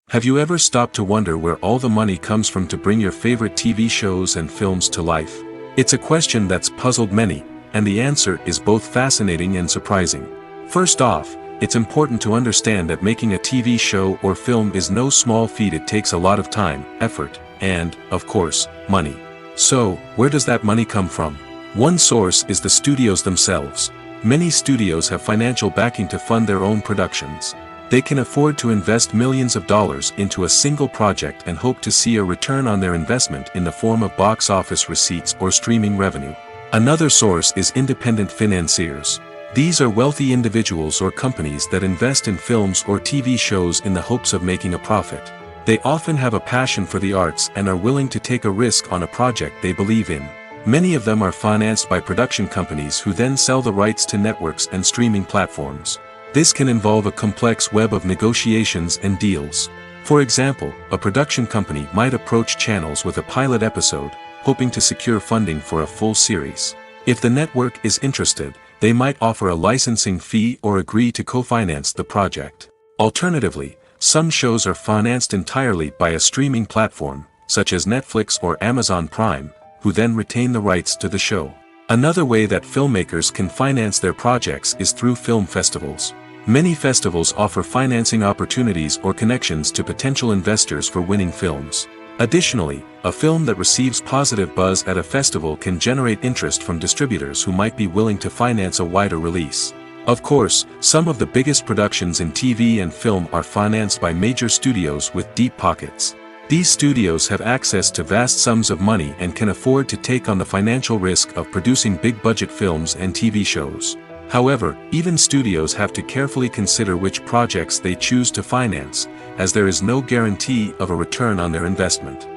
Have you ever stopped to wonder where all the money comes from to bring your favorite TV shows and films to life? It's a question that's puzzled many, and the answer is both fascinating and surprising. First off, it's important to understand that making a TV show or film is no small feat. It takes a lot of time, effort, and, of course, money. So, where does that money come from? One source is the studios themselves. Many studios have financial backing to fund their own productions. They can afford to invest millions of dollars into a single project and hope to see a return on their investment in the form of box office receipts or streaming revenue. Another source is independent financiers. These are wealthy individuals or companies that invest in films or TV shows in the hopes of making a profit. They often have a passion for the arts and are willing to take a risk on a project they believe in. Many of them are financed by production companies who then sell the rights to networks and streaming platforms. This can involve a complex web of negotiations and deals. For example, a production company might approach channels with a pilot episode, hoping to secure funding for a full series. If the network is interested, they might offer a licensing fee or agree to co-finance the project. Alternatively, some shows are financed entirely by a streaming platform, such as Netflix or Amazon Prime, who then retain the rights to the show. Another way that filmmakers can finance their projects is through film festivals. Many festivals offer financing opportunities or connections to potential investors for winning films. Additionally, a film that receives positive buzz at a festival can generate interest from distributors who might be willing to finance a wider release. Of course, some of the biggest productions in TV and film are financed by major studios with deep pockets. These studios have access to vast sums of money and can afford to take on the financial risk of producing big-budget films and TV shows. However, even studios have to carefully consider which projects they choose to finance, as there is no guarantee of a return on their investment.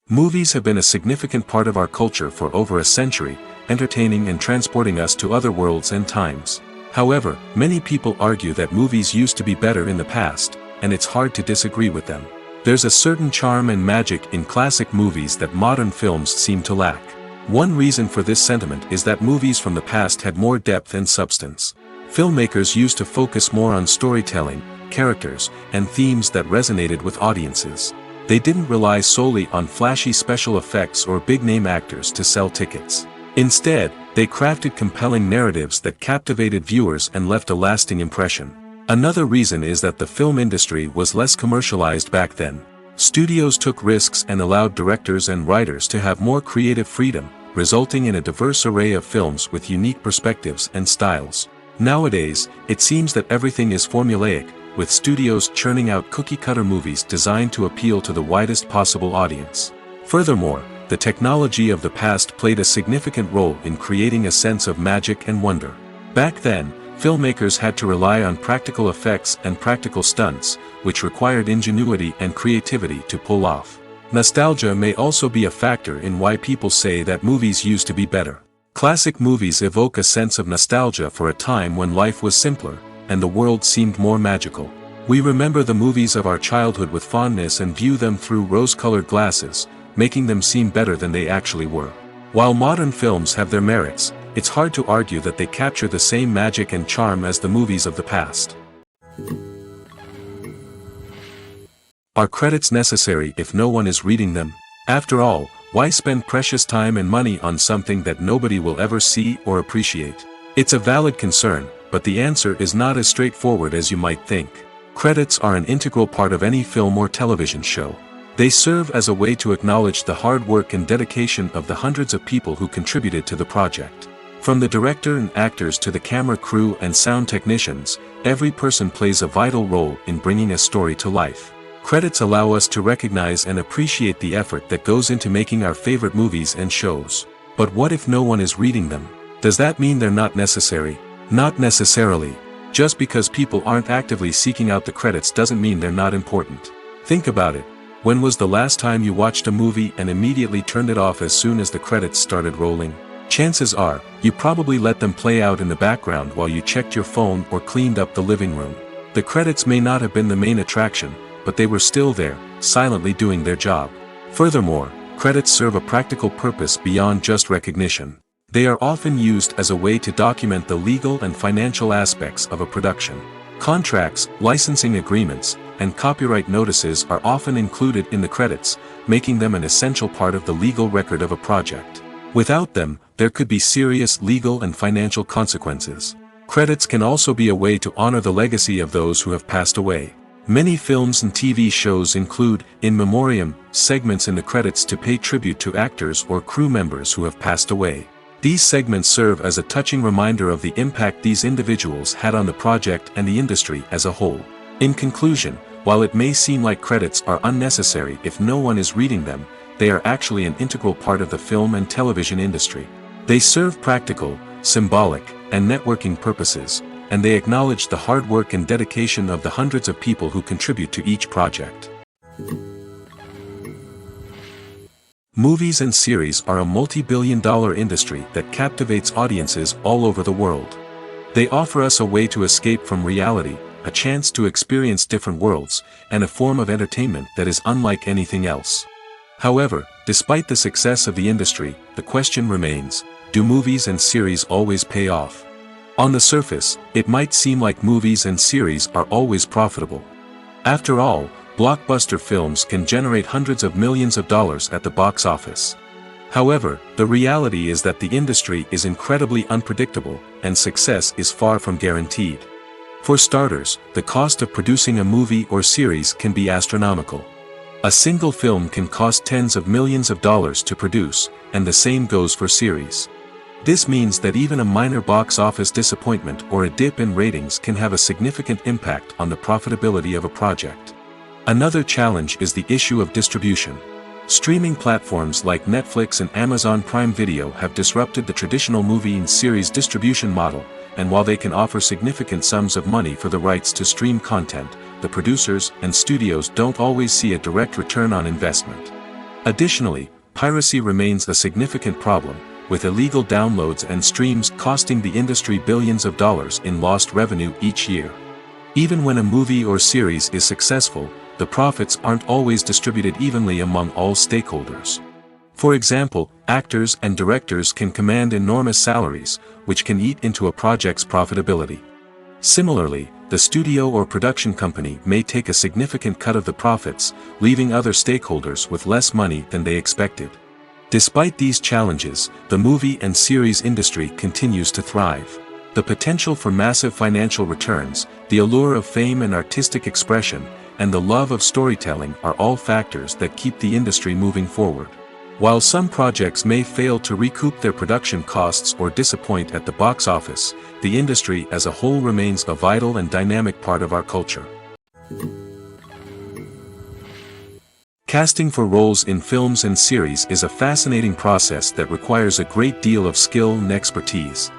Movies have been a significant part of our culture for over a century, entertaining and transporting us to other worlds and times. However, many people argue that movies used to be better in the past, and it's hard to disagree with them. There's a certain charm and magic in classic movies that modern films seem to lack. One reason for this sentiment is that movies from the past had more depth and substance. Filmmakers used to focus more on storytelling, characters, and themes that resonated with audiences. They didn't rely solely on flashy special effects or big-name actors to sell tickets. Instead, they crafted compelling narratives that captivated viewers and left a lasting impression. Another reason is that the film industry was less commercialized back then. Studios took risks and allowed directors and writers to have more creative freedom, resulting in a diverse array of films with unique perspectives and styles. Nowadays, it seems that everything is formulaic, with studios churning out cookie-cutter movies designed to appeal to the widest possible audience. Furthermore, the technology of the past played a significant role in creating a sense of magic and wonder. Back then, filmmakers had to rely on practical effects and practical stunts, which required ingenuity and creativity to pull off. Nostalgia may also be a factor in why people say that movies used to be better. Classic movies evoke a sense of nostalgia for a time when life was simpler, and the world seemed more magical. We remember the movies of our childhood with fondness and view them through rose-colored glasses, making them seem better than they actually were. While modern films have their merits, it's hard to argue that they capture the same magic and charm as the movies of the past. Are credits necessary if no one is reading them? After all, why spend precious time and money on something that nobody will ever see or appreciate? It's a valid concern, but the answer is not as straightforward as you might think. Credits are an integral part of any film or television show. They serve as a way to acknowledge the hard work and dedication of the hundreds of people who contributed to the project. From the director and actors to the camera crew and sound technicians, every person plays a vital role in bringing a story to life. Credits allow us to recognize and appreciate the effort that goes into making our favorite movies and shows. But what if no one is reading them? Does that mean they're not necessary? Not necessarily. Just because people aren't actively seeking out the credits doesn't mean they're not important. Think about it. When was the last time you watched a movie and immediately turned it off as soon as the credits started rolling? Chances are, you probably let them play out in the background while you checked your phone or cleaned up the living room. The credits may not have been the main attraction, but they were still there, silently doing their job. Furthermore, credits serve a practical purpose beyond just recognition. They are often used as a way to document the legal and financial aspects of a production. Contracts, licensing agreements, and copyright notices are often included in the credits, making them an essential part of the legal record of a project. Without them, there could be serious legal and financial consequences. Credits can also be a way to honor the legacy of those who have passed away. Many films and TV shows include, in memoriam, segments in the credits to pay tribute to actors or crew members who have passed away. These segments serve as a touching reminder of the impact these individuals had on the project and the industry as a whole. In conclusion, while it may seem like credits are unnecessary if no one is reading them, they are actually an integral part of the film and television industry. They serve practical, symbolic, and networking purposes, and they acknowledge the hard work and dedication of the hundreds of people who contribute to each project. Movies and series are a multi-billion-dollar industry that captivates audiences all over the world. They offer us a way to escape from reality, a chance to experience different worlds, and a form of entertainment that is unlike anything else. However, despite the success of the industry, the question remains, do movies and series always pay off? On the surface, it might seem like movies and series are always profitable. After all, blockbuster films can generate hundreds of millions of dollars at the box office. However, the reality is that the industry is incredibly unpredictable, and success is far from guaranteed. For starters, the cost of producing a movie or series can be astronomical. A single film can cost tens of millions of dollars to produce, and the same goes for series. This means that even a minor box office disappointment or a dip in ratings can have a significant impact on the profitability of a project. Another challenge is the issue of distribution. Streaming platforms like Netflix and Amazon Prime Video have disrupted the traditional movie and series distribution model, and while they can offer significant sums of money for the rights to stream content, the producers and studios don't always see a direct return on investment. Additionally, piracy remains a significant problem, with illegal downloads and streams costing the industry billions of dollars in lost revenue each year. Even when a movie or series is successful, the profits aren't always distributed evenly among all stakeholders. For example, actors and directors can command enormous salaries, which can eat into a project's profitability. Similarly, the studio or production company may take a significant cut of the profits, leaving other stakeholders with less money than they expected. Despite these challenges, the movie and series industry continues to thrive. The potential for massive financial returns, the allure of fame and artistic expression, and the love of storytelling are all factors that keep the industry moving forward. While some projects may fail to recoup their production costs or disappoint at the box office, the industry as a whole remains a vital and dynamic part of our culture. Casting for roles in films and series is a fascinating process that requires a great deal of skill and expertise.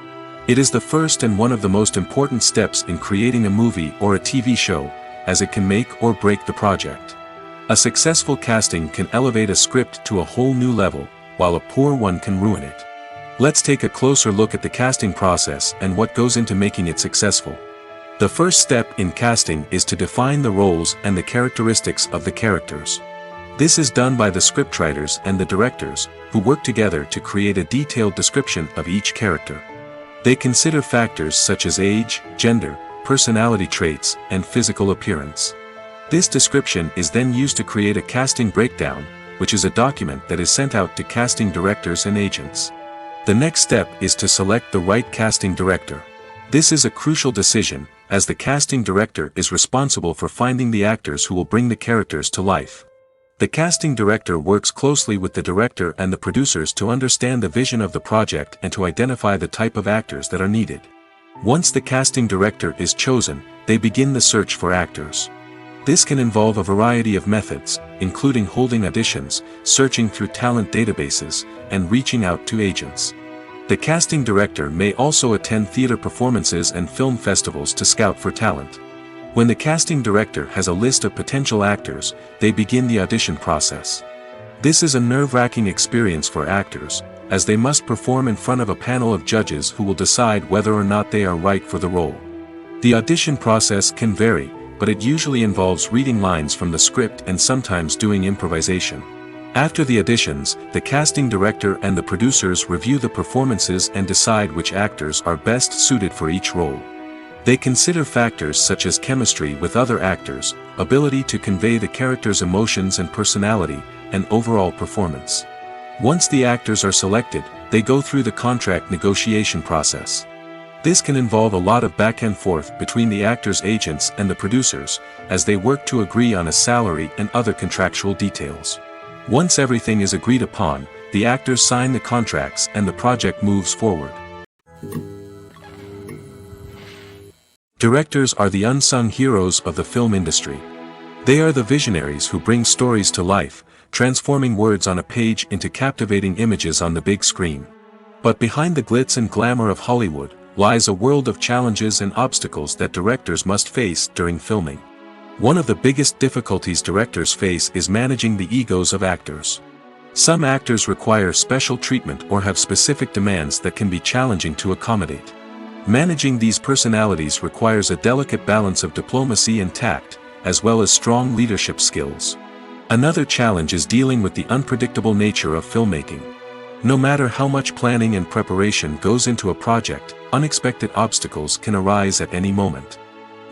It is the first and one of the most important steps in creating a movie or a TV show, as it can make or break the project. A successful casting can elevate a script to a whole new level, while a poor one can ruin it. Let's take a closer look at the casting process and what goes into making it successful. The first step in casting is to define the roles and the characteristics of the characters. This is done by the scriptwriters and the directors, who work together to create a detailed description of each character. They consider factors such as age, gender, personality traits, and physical appearance. This description is then used to create a casting breakdown, which is a document that is sent out to casting directors and agents. The next step is to select the right casting director. This is a crucial decision, as the casting director is responsible for finding the actors who will bring the characters to life. The casting director works closely with the director and the producers to understand the vision of the project and to identify the type of actors that are needed. Once the casting director is chosen, they begin the search for actors. This can involve a variety of methods, including holding auditions, searching through talent databases, and reaching out to agents. The casting director may also attend theater performances and film festivals to scout for talent. When the casting director has a list of potential actors, they begin the audition process. This is a nerve-wracking experience for actors, as they must perform in front of a panel of judges who will decide whether or not they are right for the role. The audition process can vary, but it usually involves reading lines from the script and sometimes doing improvisation. After the auditions, the casting director and the producers review the performances and decide which actors are best suited for each role. They consider factors such as chemistry with other actors, ability to convey the character's emotions and personality, and overall performance. Once the actors are selected, they go through the contract negotiation process. This can involve a lot of back and forth between the actors' agents and the producers, as they work to agree on a salary and other contractual details. Once everything is agreed upon, the actors sign the contracts and the project moves forward. Directors are the unsung heroes of the film industry. They are the visionaries who bring stories to life, transforming words on a page into captivating images on the big screen. But behind the glitz and glamour of Hollywood lies a world of challenges and obstacles that directors must face during filming. One of the biggest difficulties directors face is managing the egos of actors. Some actors require special treatment or have specific demands that can be challenging to accommodate. Managing these personalities requires a delicate balance of diplomacy and tact, as well as strong leadership skills. Another challenge is dealing with the unpredictable nature of filmmaking. No matter how much planning and preparation goes into a project, unexpected obstacles can arise at any moment.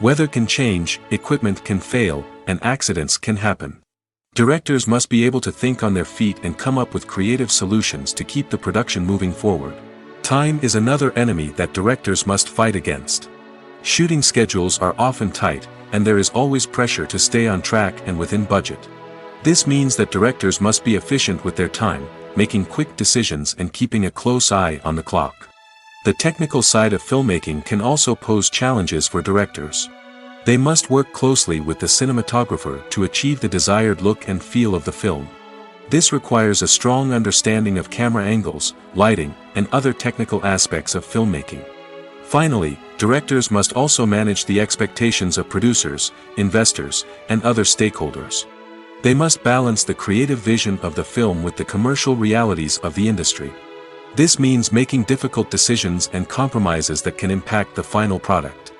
Weather can change, equipment can fail, and accidents can happen. Directors must be able to think on their feet and come up with creative solutions to keep the production moving forward. Time is another enemy that directors must fight against. Shooting schedules are often tight, and there is always pressure to stay on track and within budget. This means that directors must be efficient with their time, making quick decisions and keeping a close eye on the clock. The technical side of filmmaking can also pose challenges for directors. They must work closely with the cinematographer to achieve the desired look and feel of the film. This requires a strong understanding of camera angles, lighting, and other technical aspects of filmmaking. Finally, directors must also manage the expectations of producers, investors, and other stakeholders. They must balance the creative vision of the film with the commercial realities of the industry. This means making difficult decisions and compromises that can impact the final product.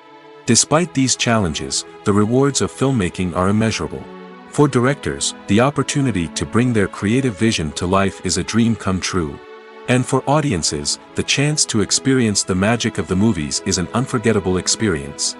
Despite these challenges, the rewards of filmmaking are immeasurable. For directors, the opportunity to bring their creative vision to life is a dream come true. And for audiences, the chance to experience the magic of the movies is an unforgettable experience.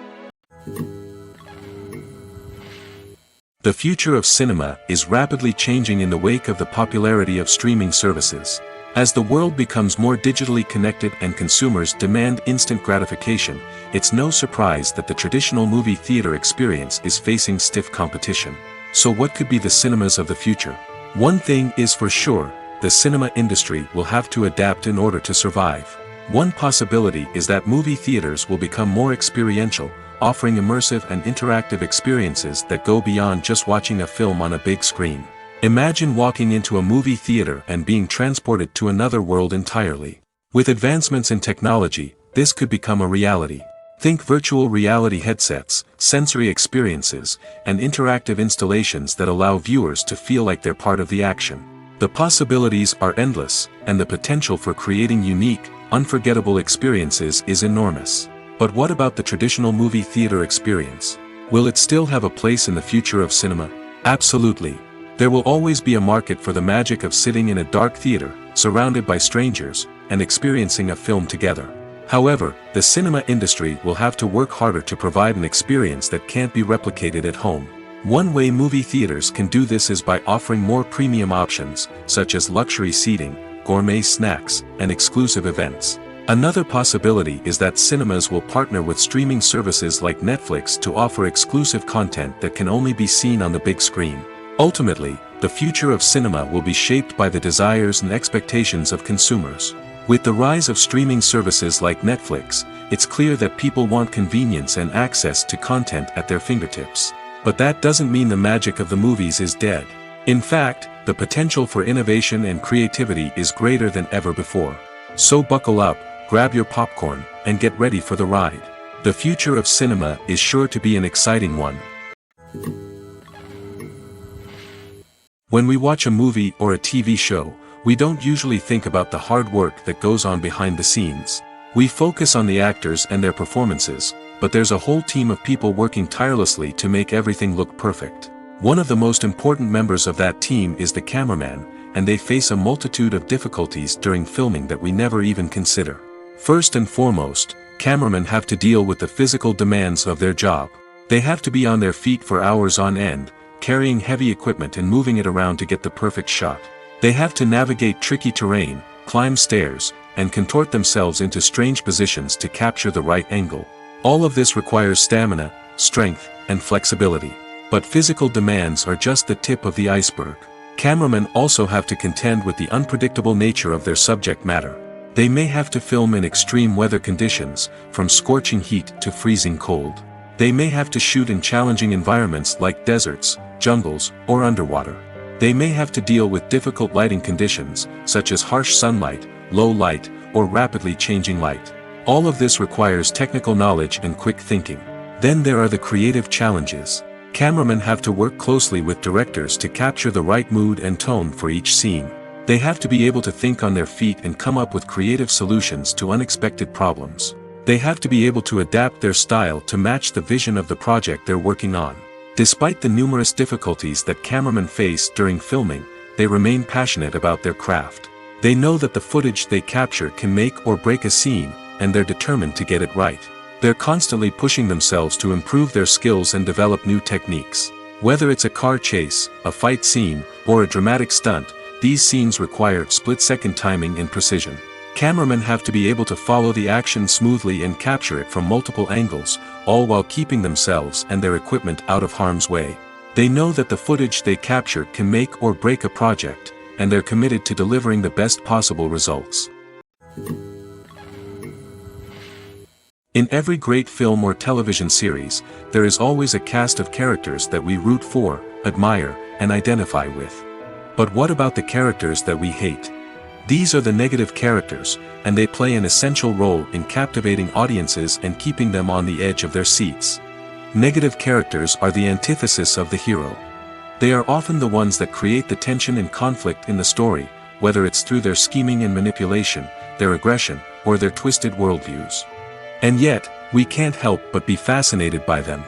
The future of cinema is rapidly changing in the wake of the popularity of streaming services. As the world becomes more digitally connected and consumers demand instant gratification, it's no surprise that the traditional movie theater experience is facing stiff competition. So what could be the cinemas of the future? One thing is for sure, the cinema industry will have to adapt in order to survive. One possibility is that movie theaters will become more experiential, offering immersive and interactive experiences that go beyond just watching a film on a big screen. Imagine walking into a movie theater and being transported to another world entirely. With advancements in technology, this could become a reality. Think virtual reality headsets, sensory experiences, and interactive installations that allow viewers to feel like they're part of the action. The possibilities are endless, and the potential for creating unique, unforgettable experiences is enormous. But what about the traditional movie theater experience? Will it still have a place in the future of cinema? Absolutely. There will always be a market for the magic of sitting in a dark theater, surrounded by strangers, and experiencing a film together. However, the cinema industry will have to work harder to provide an experience that can't be replicated at home. One way movie theaters can do this is by offering more premium options, such as luxury seating, gourmet snacks, and exclusive events. Another possibility is that cinemas will partner with streaming services like Netflix to offer exclusive content that can only be seen on the big screen. Ultimately, the future of cinema will be shaped by the desires and expectations of consumers. With the rise of streaming services like Netflix, it's clear that people want convenience and access to content at their fingertips. But that doesn't mean the magic of the movies is dead. In fact, the potential for innovation and creativity is greater than ever before. So buckle up, grab your popcorn, and get ready for the ride. The future of cinema is sure to be an exciting one. When we watch a movie or a TV show, we don't usually think about the hard work that goes on behind the scenes. We focus on the actors and their performances, but there's a whole team of people working tirelessly to make everything look perfect. One of the most important members of that team is the cameraman, and they face a multitude of difficulties during filming that we never even consider. First and foremost, cameramen have to deal with the physical demands of their job. They have to be on their feet for hours on end, carrying heavy equipment and moving it around to get the perfect shot. They have to navigate tricky terrain, climb stairs, and contort themselves into strange positions to capture the right angle. All of this requires stamina, strength, and flexibility. But physical demands are just the tip of the iceberg. Cameramen also have to contend with the unpredictable nature of their subject matter. They may have to film in extreme weather conditions, from scorching heat to freezing cold. They may have to shoot in challenging environments like deserts, jungles, or underwater. They may have to deal with difficult lighting conditions, such as harsh sunlight, low light, or rapidly changing light. All of this requires technical knowledge and quick thinking. Then there are the creative challenges. Cameramen have to work closely with directors to capture the right mood and tone for each scene. They have to be able to think on their feet and come up with creative solutions to unexpected problems. They have to be able to adapt their style to match the vision of the project they're working on. Despite the numerous difficulties that cameramen face during filming, they remain passionate about their craft. They know that the footage they capture can make or break a scene, and they're determined to get it right. They're constantly pushing themselves to improve their skills and develop new techniques. Whether it's a car chase, a fight scene, or a dramatic stunt, these scenes require split-second timing and precision. Cameramen have to be able to follow the action smoothly and capture it from multiple angles, all while keeping themselves and their equipment out of harm's way. They know that the footage they capture can make or break a project, and they're committed to delivering the best possible results. In every great film or television series, there is always a cast of characters that we root for, admire, and identify with. But what about the characters that we hate? These are the negative characters, and they play an essential role in captivating audiences and keeping them on the edge of their seats. Negative characters are the antithesis of the hero. They are often the ones that create the tension and conflict in the story, whether it's through their scheming and manipulation, their aggression, or their twisted worldviews. And yet, we can't help but be fascinated by them.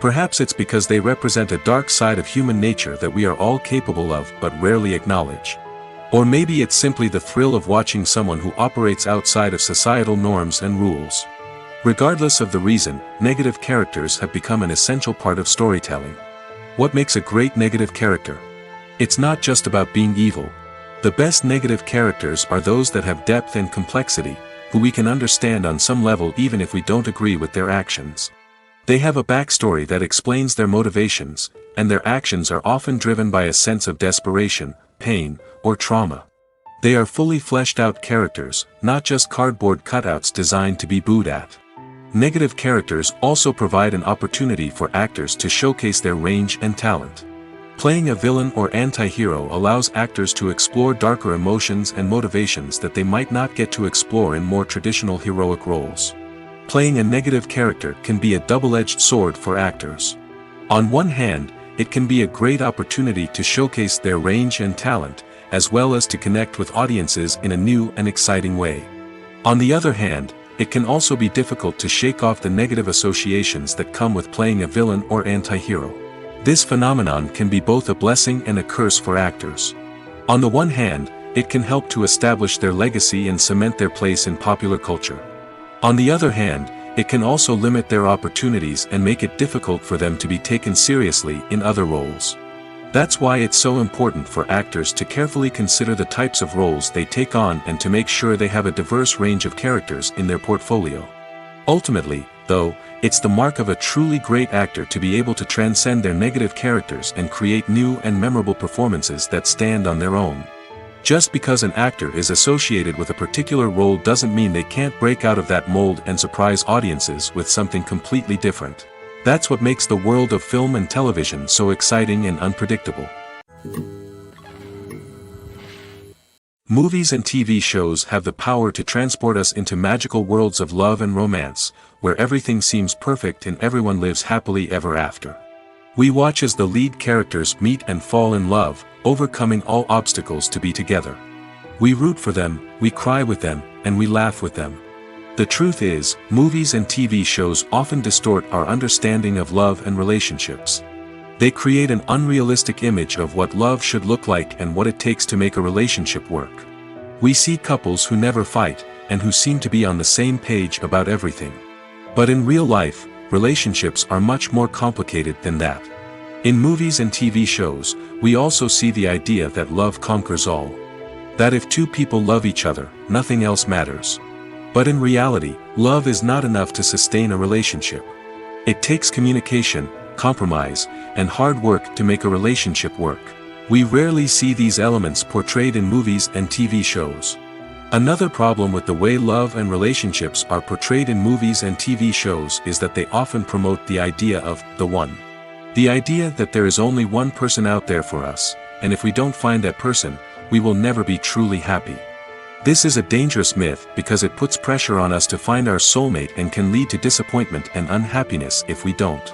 Perhaps it's because they represent a dark side of human nature that we are all capable of but rarely acknowledge. Or maybe it's simply the thrill of watching someone who operates outside of societal norms and rules. Regardless of the reason, negative characters have become an essential part of storytelling. What makes a great negative character? It's not just about being evil. The best negative characters are those that have depth and complexity, who we can understand on some level even if we don't agree with their actions. They have a backstory that explains their motivations, and their actions are often driven by a sense of desperation, pain, or trauma. They are fully fleshed out characters, not just cardboard cutouts designed to be booed at. Negative characters also provide an opportunity for actors to showcase their range and talent. Playing a villain or anti-hero allows actors to explore darker emotions and motivations that they might not get to explore in more traditional heroic roles. Playing a negative character can be a double-edged sword for actors. On one hand, it can be a great opportunity to showcase their range and talent, as well as to connect with audiences in a new and exciting way. On the other hand, it can also be difficult to shake off the negative associations that come with playing a villain or anti-hero. This phenomenon can be both a blessing and a curse for actors. On the one hand, it can help to establish their legacy and cement their place in popular culture. On the other hand, it can also limit their opportunities and make it difficult for them to be taken seriously in other roles. That's why it's so important for actors to carefully consider the types of roles they take on and to make sure they have a diverse range of characters in their portfolio. Ultimately, though, it's the mark of a truly great actor to be able to transcend their negative characters and create new and memorable performances that stand on their own. Just because an actor is associated with a particular role doesn't mean they can't break out of that mold and surprise audiences with something completely different. That's what makes the world of film and television so exciting and unpredictable. Movies and TV shows have the power to transport us into magical worlds of love and romance, where everything seems perfect and everyone lives happily ever after. We watch as the lead characters meet and fall in love, overcoming all obstacles to be together. We root for them, we cry with them, and we laugh with them. The truth is, movies and TV shows often distort our understanding of love and relationships. They create an unrealistic image of what love should look like and what it takes to make a relationship work. We see couples who never fight, and who seem to be on the same page about everything. But in real life, relationships are much more complicated than that. In movies and TV shows, we also see the idea that love conquers all. That if two people love each other, nothing else matters. But in reality, love is not enough to sustain a relationship. It takes communication, compromise, and hard work to make a relationship work. We rarely see these elements portrayed in movies and TV shows. Another problem with the way love and relationships are portrayed in movies and TV shows is that they often promote the idea of the one. The idea that there is only one person out there for us, and if we don't find that person, we will never be truly happy. This is a dangerous myth because it puts pressure on us to find our soulmate and can lead to disappointment and unhappiness if we don't.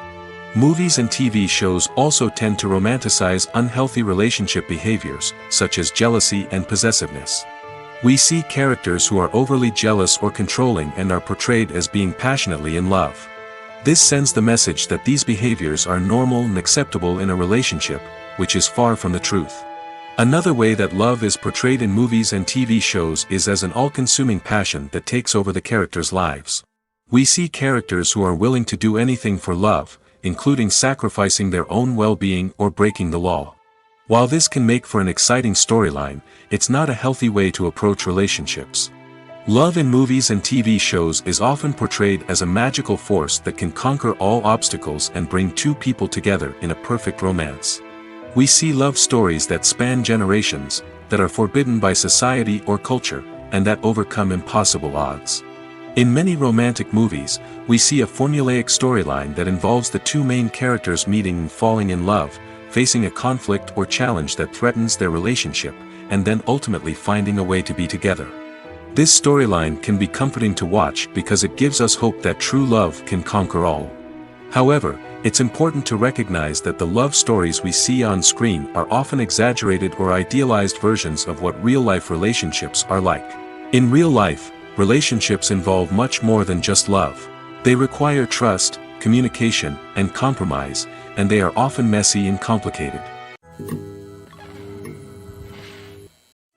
Movies and TV shows also tend to romanticize unhealthy relationship behaviors, such as jealousy and possessiveness. We see characters who are overly jealous or controlling and are portrayed as being passionately in love. This sends the message that these behaviors are normal and acceptable in a relationship, which is far from the truth. Another way that love is portrayed in movies and TV shows is as an all-consuming passion that takes over the characters' lives. We see characters who are willing to do anything for love, including sacrificing their own well-being or breaking the law. While this can make for an exciting storyline, it's not a healthy way to approach relationships. Love in movies and TV shows is often portrayed as a magical force that can conquer all obstacles and bring two people together in a perfect romance. We see love stories that span generations, that are forbidden by society or culture, and that overcome impossible odds. In many romantic movies, we see a formulaic storyline that involves the two main characters meeting and falling in love, facing a conflict or challenge that threatens their relationship, and then ultimately finding a way to be together. This storyline can be comforting to watch because it gives us hope that true love can conquer all. However, it's important to recognize that the love stories we see on screen are often exaggerated or idealized versions of what real-life relationships are like. In real life, relationships involve much more than just love. They require trust, communication, and compromise, and they are often messy and complicated.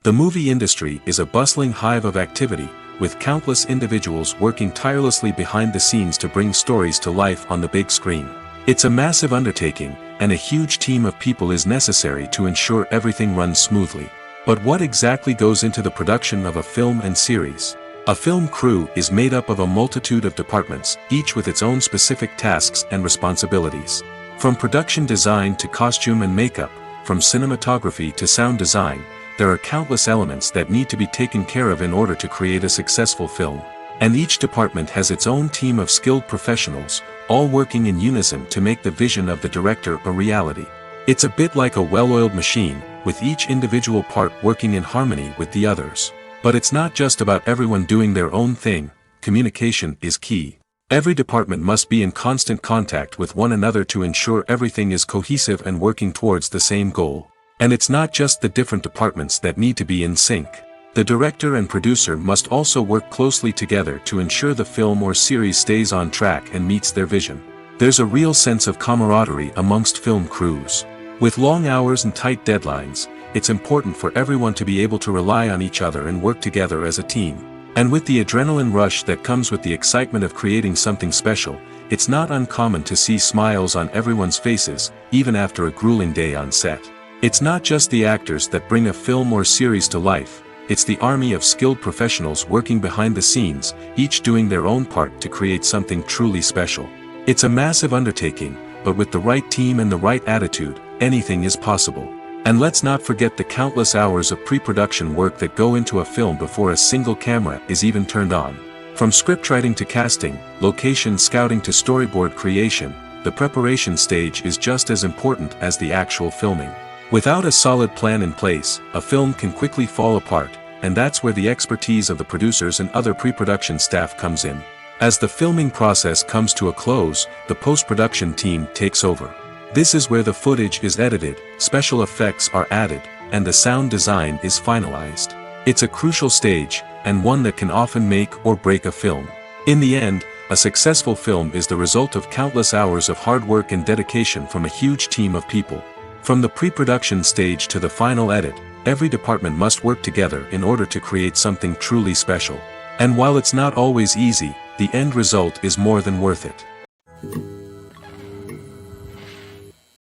The movie industry is a bustling hive of activity, with countless individuals working tirelessly behind the scenes to bring stories to life on the big screen. It's a massive undertaking, and a huge team of people is necessary to ensure everything runs smoothly. But what exactly goes into the production of a film and series? A film crew is made up of a multitude of departments, each with its own specific tasks and responsibilities. From production design to costume and makeup, from cinematography to sound design, there are countless elements that need to be taken care of in order to create a successful film. And each department has its own team of skilled professionals, all working in unison to make the vision of the director a reality. It's a bit like a well-oiled machine, with each individual part working in harmony with the others. But it's not just about everyone doing their own thing. Communication is key. Every department must be in constant contact with one another to ensure everything is cohesive and working towards the same goal. And it's not just the different departments that need to be in sync. The director and producer must also work closely together to ensure the film or series stays on track and meets their vision. There's a real sense of camaraderie amongst film crews. With long hours and tight deadlines, it's important for everyone to be able to rely on each other and work together as a team. And with the adrenaline rush that comes with the excitement of creating something special, it's not uncommon to see smiles on everyone's faces, even after a grueling day on set. It's not just the actors that bring a film or series to life. It's the army of skilled professionals working behind the scenes, each doing their own part to create something truly special. It's a massive undertaking, but with the right team and the right attitude, anything is possible. And let's not forget the countless hours of pre-production work that go into a film before a single camera is even turned on. From scriptwriting to casting, location scouting to storyboard creation, the preparation stage is just as important as the actual filming. Without a solid plan in place, a film can quickly fall apart, and that's where the expertise of the producers and other pre-production staff comes in. As the filming process comes to a close, the post-production team takes over. This is where the footage is edited, special effects are added, and the sound design is finalized. It's a crucial stage, and one that can often make or break a film. In the end, a successful film is the result of countless hours of hard work and dedication from a huge team of people. From the pre-production stage to the final edit, every department must work together in order to create something truly special. And while it's not always easy, the end result is more than worth it.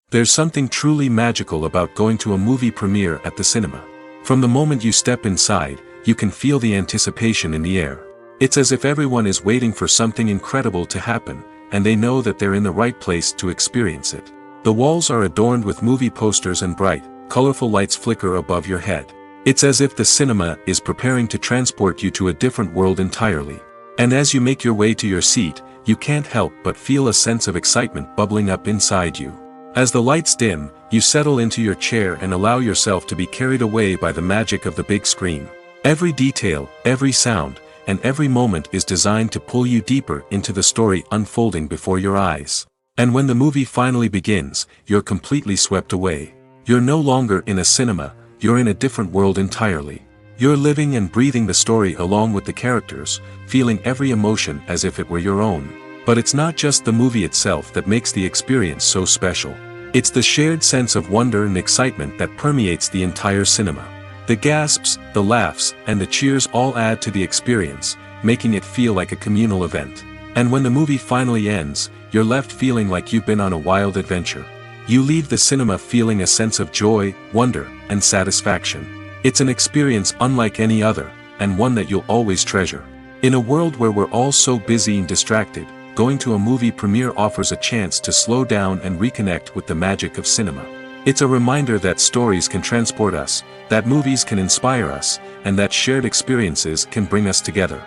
There's something truly magical about going to a movie premiere at the cinema. From the moment you step inside, you can feel the anticipation in the air. It's as if everyone is waiting for something incredible to happen, and they know that they're in the right place to experience it. The walls are adorned with movie posters and bright, colorful lights flicker above your head. It's as if the cinema is preparing to transport you to a different world entirely. And as you make your way to your seat, you can't help but feel a sense of excitement bubbling up inside you. As the lights dim, you settle into your chair and allow yourself to be carried away by the magic of the big screen. Every detail, every sound, and every moment is designed to pull you deeper into the story unfolding before your eyes. And when the movie finally begins, you're completely swept away. You're no longer in a cinema, you're in a different world entirely. You're living and breathing the story along with the characters, feeling every emotion as if it were your own. But it's not just the movie itself that makes the experience so special. It's the shared sense of wonder and excitement that permeates the entire cinema. The gasps, the laughs, and the cheers all add to the experience, making it feel like a communal event. And when the movie finally ends, you're left feeling like you've been on a wild adventure. You leave the cinema feeling a sense of joy, wonder, and satisfaction. It's an experience unlike any other, and one that you'll always treasure. In a world where we're all so busy and distracted, going to a movie premiere offers a chance to slow down and reconnect with the magic of cinema. It's a reminder that stories can transport us, that movies can inspire us, and that shared experiences can bring us together.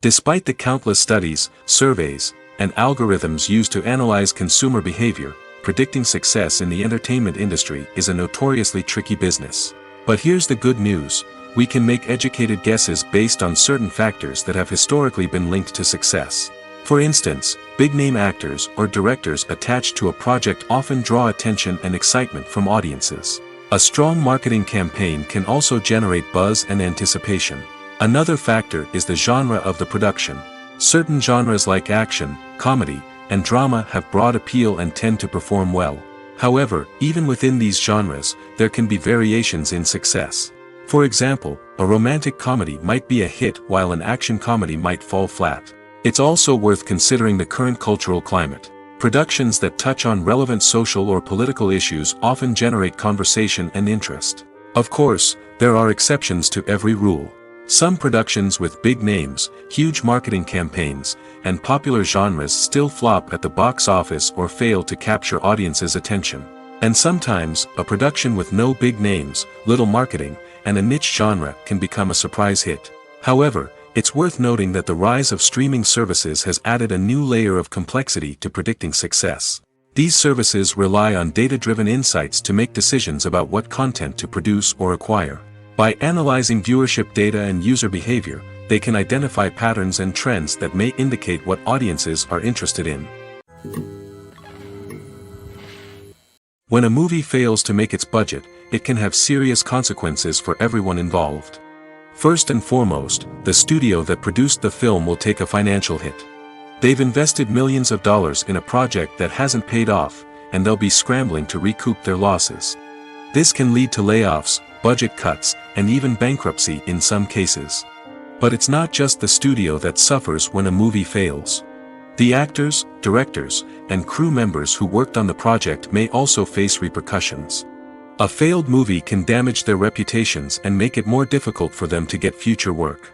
Despite the countless studies, surveys, and algorithms used to analyze consumer behavior, predicting success in the entertainment industry is a notoriously tricky business. But here's the good news: we can make educated guesses based on certain factors that have historically been linked to success. For instance, big-name actors or directors attached to a project often draw attention and excitement from audiences. A strong marketing campaign can also generate buzz and anticipation. Another factor is the genre of the production. Certain genres like action, comedy, and drama have broad appeal and tend to perform well. However, even within these genres, there can be variations in success. For example, a romantic comedy might be a hit while an action comedy might fall flat. It's also worth considering the current cultural climate. Productions that touch on relevant social or political issues often generate conversation and interest. Of course, there are exceptions to every rule. Some productions with big names, huge marketing campaigns, and popular genres still flop at the box office or fail to capture audiences' attention. And sometimes, a production with no big names, little marketing, and a niche genre can become a surprise hit. However, it's worth noting that the rise of streaming services has added a new layer of complexity to predicting success. These services rely on data-driven insights to make decisions about what content to produce or acquire. By analyzing viewership data and user behavior, they can identify patterns and trends that may indicate what audiences are interested in. When a movie fails to make its budget, it can have serious consequences for everyone involved. First and foremost, the studio that produced the film will take a financial hit. They've invested millions of dollars in a project that hasn't paid off, and they'll be scrambling to recoup their losses. This can lead to layoffs, budget cuts, and even bankruptcy in some cases. But it's not just the studio that suffers when a movie fails. The actors, directors, and crew members who worked on the project may also face repercussions. A failed movie can damage their reputations and make it more difficult for them to get future work.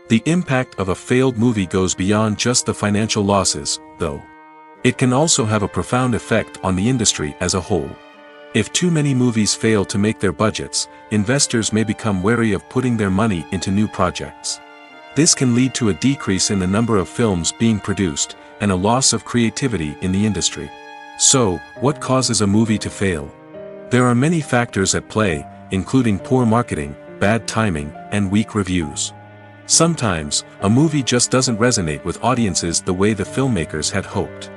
The impact of a failed movie goes beyond just the financial losses, though. It can also have a profound effect on the industry as a whole. If too many movies fail to make their budgets, investors may become wary of putting their money into new projects. This can lead to a decrease in the number of films being produced, and a loss of creativity in the industry. So, what causes a movie to fail? There are many factors at play, including poor marketing, bad timing, and weak reviews. Sometimes, a movie just doesn't resonate with audiences the way the filmmakers had hoped.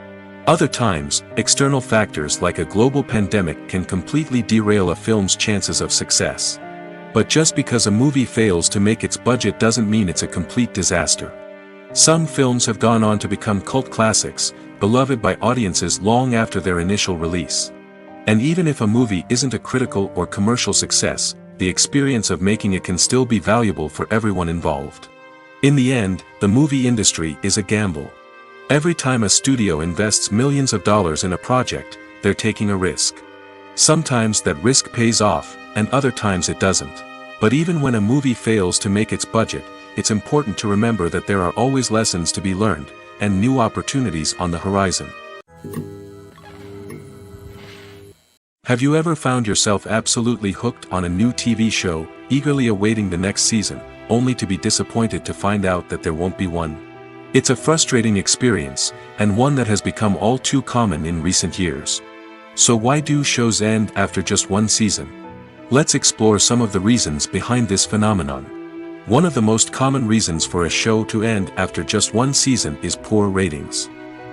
Other times, external factors like a global pandemic can completely derail a film's chances of success. But just because a movie fails to make its budget doesn't mean it's a complete disaster. Some films have gone on to become cult classics, beloved by audiences long after their initial release. And even if a movie isn't a critical or commercial success, the experience of making it can still be valuable for everyone involved. In the end, the movie industry is a gamble. Every time a studio invests millions of dollars in a project, they're taking a risk. Sometimes that risk pays off, and other times it doesn't. But even when a movie fails to make its budget, it's important to remember that there are always lessons to be learned, and new opportunities on the horizon. Have you ever found yourself absolutely hooked on a new TV show, eagerly awaiting the next season, only to be disappointed to find out that there won't be one? It's a frustrating experience, and one that has become all too common in recent years. So why do shows end after just one season? Let's explore some of the reasons behind this phenomenon. One of the most common reasons for a show to end after just one season is poor ratings.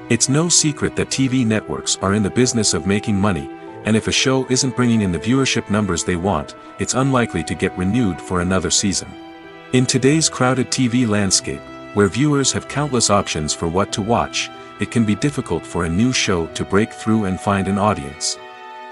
It's no secret that TV networks are in the business of making money, and if a show isn't bringing in the viewership numbers they want, it's unlikely to get renewed for another season. In today's crowded TV landscape, where viewers have countless options for what to watch, it can be difficult for a new show to break through and find an audience.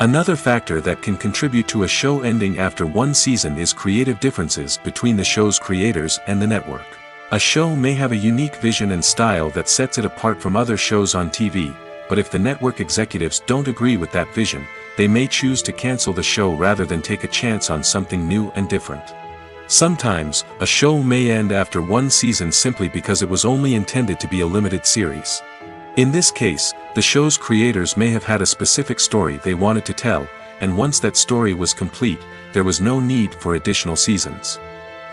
Another factor that can contribute to a show ending after one season is creative differences between the show's creators and the network. A show may have a unique vision and style that sets it apart from other shows on TV, but if the network executives don't agree with that vision, they may choose to cancel the show rather than take a chance on something new and different. Sometimes, a show may end after one season simply because it was only intended to be a limited series. In this case, the show's creators may have had a specific story they wanted to tell, and once that story was complete, there was no need for additional seasons.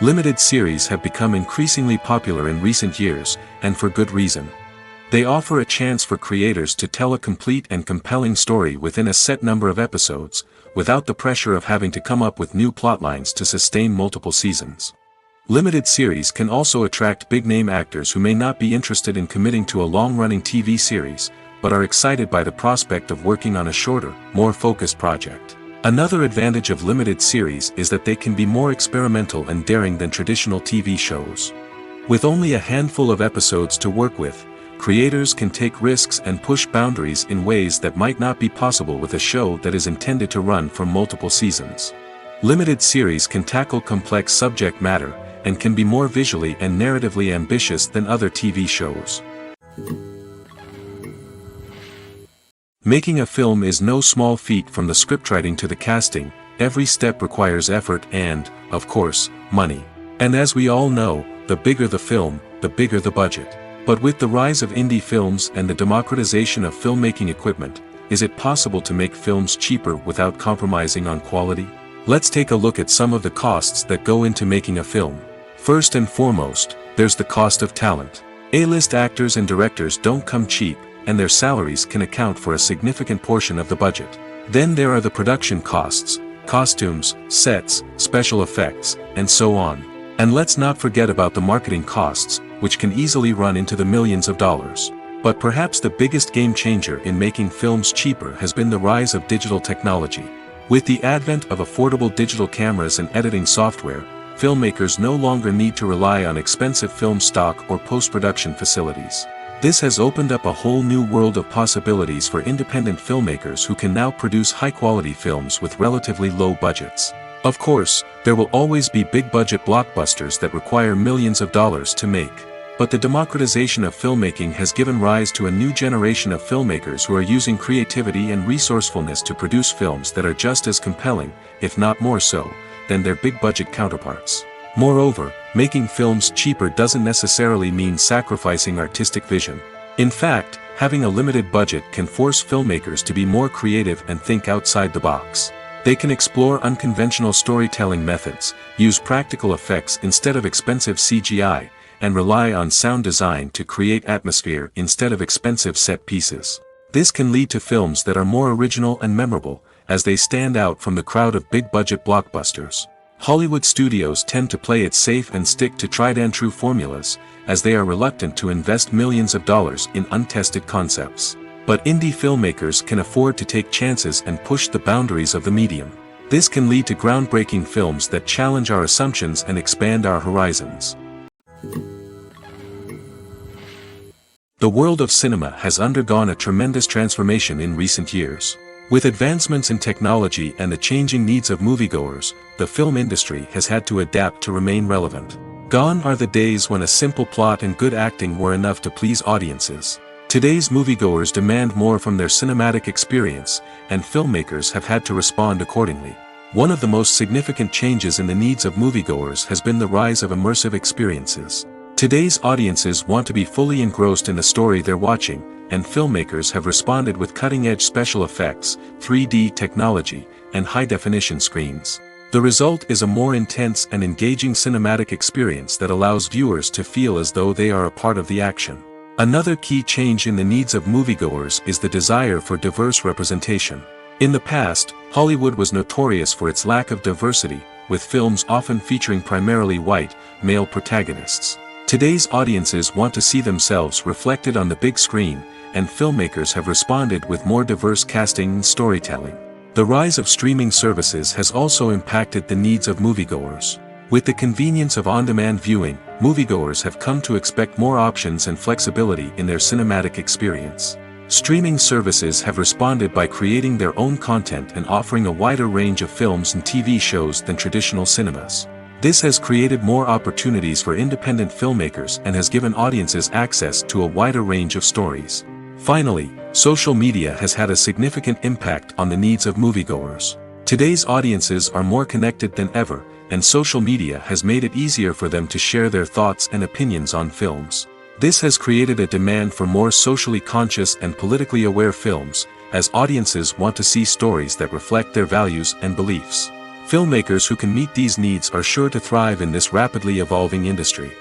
Limited series have become increasingly popular in recent years, and for good reason. They offer a chance for creators to tell a complete and compelling story within a set number of episodes, without the pressure of having to come up with new plotlines to sustain multiple seasons. Limited series can also attract big-name actors who may not be interested in committing to a long-running TV series, but are excited by the prospect of working on a shorter, more focused project. Another advantage of limited series is that they can be more experimental and daring than traditional TV shows. With only a handful of episodes to work with, creators can take risks and push boundaries in ways that might not be possible with a show that is intended to run for multiple seasons. Limited series can tackle complex subject matter, and can be more visually and narratively ambitious than other TV shows. Making a film is no small feat. From the scriptwriting to the casting, every step requires effort and, of course, money. And as we all know, the bigger the film, the bigger the budget. But with the rise of indie films and the democratization of filmmaking equipment, is it possible to make films cheaper without compromising on quality? Let's take a look at some of the costs that go into making a film. First and foremost, there's the cost of talent. A-list actors and directors don't come cheap, and their salaries can account for a significant portion of the budget. Then there are the production costs, costumes, sets, special effects, and so on. And let's not forget about the marketing costs, which can easily run into the millions of dollars. But perhaps the biggest game changer in making films cheaper has been the rise of digital technology. With the advent of affordable digital cameras and editing software, filmmakers no longer need to rely on expensive film stock or post-production facilities. This has opened up a whole new world of possibilities for independent filmmakers who can now produce high-quality films with relatively low budgets. Of course, there will always be big-budget blockbusters that require millions of dollars to make. But the democratization of filmmaking has given rise to a new generation of filmmakers who are using creativity and resourcefulness to produce films that are just as compelling, if not more so, than their big-budget counterparts. Moreover, making films cheaper doesn't necessarily mean sacrificing artistic vision. In fact, having a limited budget can force filmmakers to be more creative and think outside the box. They can explore unconventional storytelling methods, use practical effects instead of expensive CGI, and rely on sound design to create atmosphere instead of expensive set pieces. This can lead to films that are more original and memorable, as they stand out from the crowd of big-budget blockbusters. Hollywood studios tend to play it safe and stick to tried-and-true formulas, as they are reluctant to invest millions of dollars in untested concepts. But indie filmmakers can afford to take chances and push the boundaries of the medium. This can lead to groundbreaking films that challenge our assumptions and expand our horizons. The world of cinema has undergone a tremendous transformation in recent years. With advancements in technology and the changing needs of moviegoers, the film industry has had to adapt to remain relevant. Gone are the days when a simple plot and good acting were enough to please audiences. Today's moviegoers demand more from their cinematic experience, and filmmakers have had to respond accordingly. One of the most significant changes in the needs of moviegoers has been the rise of immersive experiences. Today's audiences want to be fully engrossed in the story they're watching, and filmmakers have responded with cutting-edge special effects, 3D technology, and high-definition screens. The result is a more intense and engaging cinematic experience that allows viewers to feel as though they are a part of the action. Another key change in the needs of moviegoers is the desire for diverse representation. In the past, Hollywood was notorious for its lack of diversity, with films often featuring primarily white, male protagonists. Today's audiences want to see themselves reflected on the big screen, and filmmakers have responded with more diverse casting and storytelling. The rise of streaming services has also impacted the needs of moviegoers. With the convenience of on-demand viewing, moviegoers have come to expect more options and flexibility in their cinematic experience. Streaming services have responded by creating their own content and offering a wider range of films and TV shows than traditional cinemas. This has created more opportunities for independent filmmakers and has given audiences access to a wider range of stories. Finally, social media has had a significant impact on the needs of moviegoers. Today's audiences are more connected than ever, and social media has made it easier for them to share their thoughts and opinions on films. This has created a demand for more socially conscious and politically aware films, as audiences want to see stories that reflect their values and beliefs. Filmmakers who can meet these needs are sure to thrive in this rapidly evolving industry.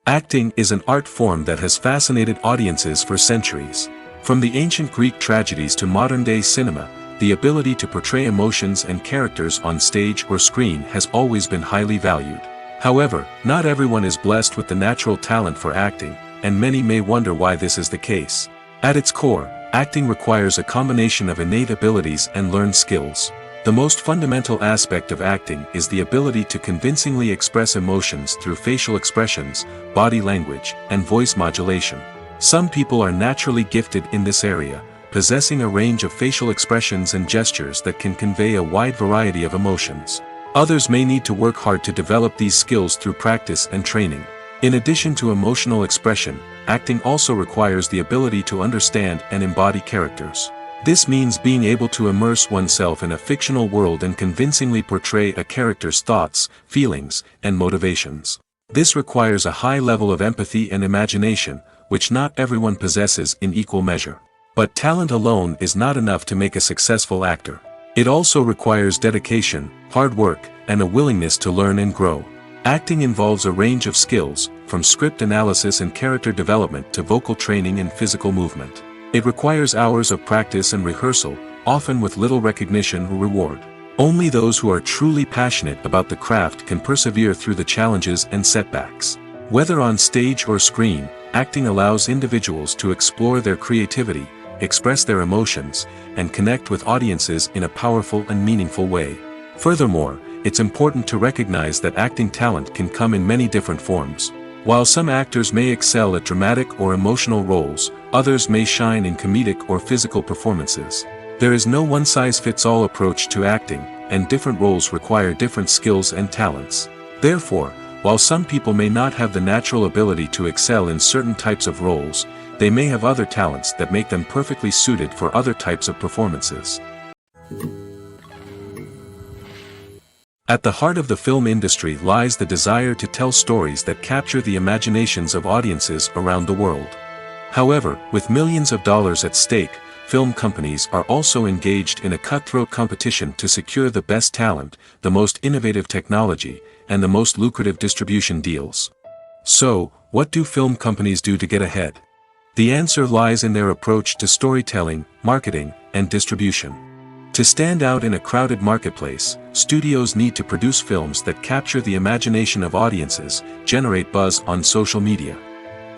Acting is an art form that has fascinated audiences for centuries. From the ancient Greek tragedies to modern-day cinema, the ability to portray emotions and characters on stage or screen has always been highly valued. However, not everyone is blessed with the natural talent for acting, and many may wonder why this is the case. At its core, acting requires a combination of innate abilities and learned skills. The most fundamental aspect of acting is the ability to convincingly express emotions through facial expressions, body language, and voice modulation. Some people are naturally gifted in this area, possessing a range of facial expressions and gestures that can convey a wide variety of emotions. Others may need to work hard to develop these skills through practice and training. In addition to emotional expression, acting also requires the ability to understand and embody characters. This means being able to immerse oneself in a fictional world and convincingly portray a character's thoughts, feelings, and motivations. This requires a high level of empathy and imagination, which not everyone possesses in equal measure. But talent alone is not enough to make a successful actor. It also requires dedication, hard work, and a willingness to learn and grow. Acting involves a range of skills, from script analysis and character development to vocal training and physical movement. It requires hours of practice and rehearsal, often with little recognition or reward. Only those who are truly passionate about the craft can persevere through the challenges and setbacks. Whether on stage or screen, acting allows individuals to explore their creativity, express their emotions, and connect with audiences in a powerful and meaningful way. Furthermore, it's important to recognize that acting talent can come in many different forms. While some actors may excel at dramatic or emotional roles, others may shine in comedic or physical performances. There is no one-size-fits-all approach to acting, and different roles require different skills and talents. Therefore, while some people may not have the natural ability to excel in certain types of roles, they may have other talents that make them perfectly suited for other types of performances. At the heart of the film industry lies the desire to tell stories that capture the imaginations of audiences around the world. However, with millions of dollars at stake, film companies are also engaged in a cutthroat competition to secure the best talent, the most innovative technology, and the most lucrative distribution deals. So, what do film companies do to get ahead? The answer lies in their approach to storytelling, marketing, and distribution. To stand out in a crowded marketplace, studios need to produce films that capture the imagination of audiences, generate buzz on social media.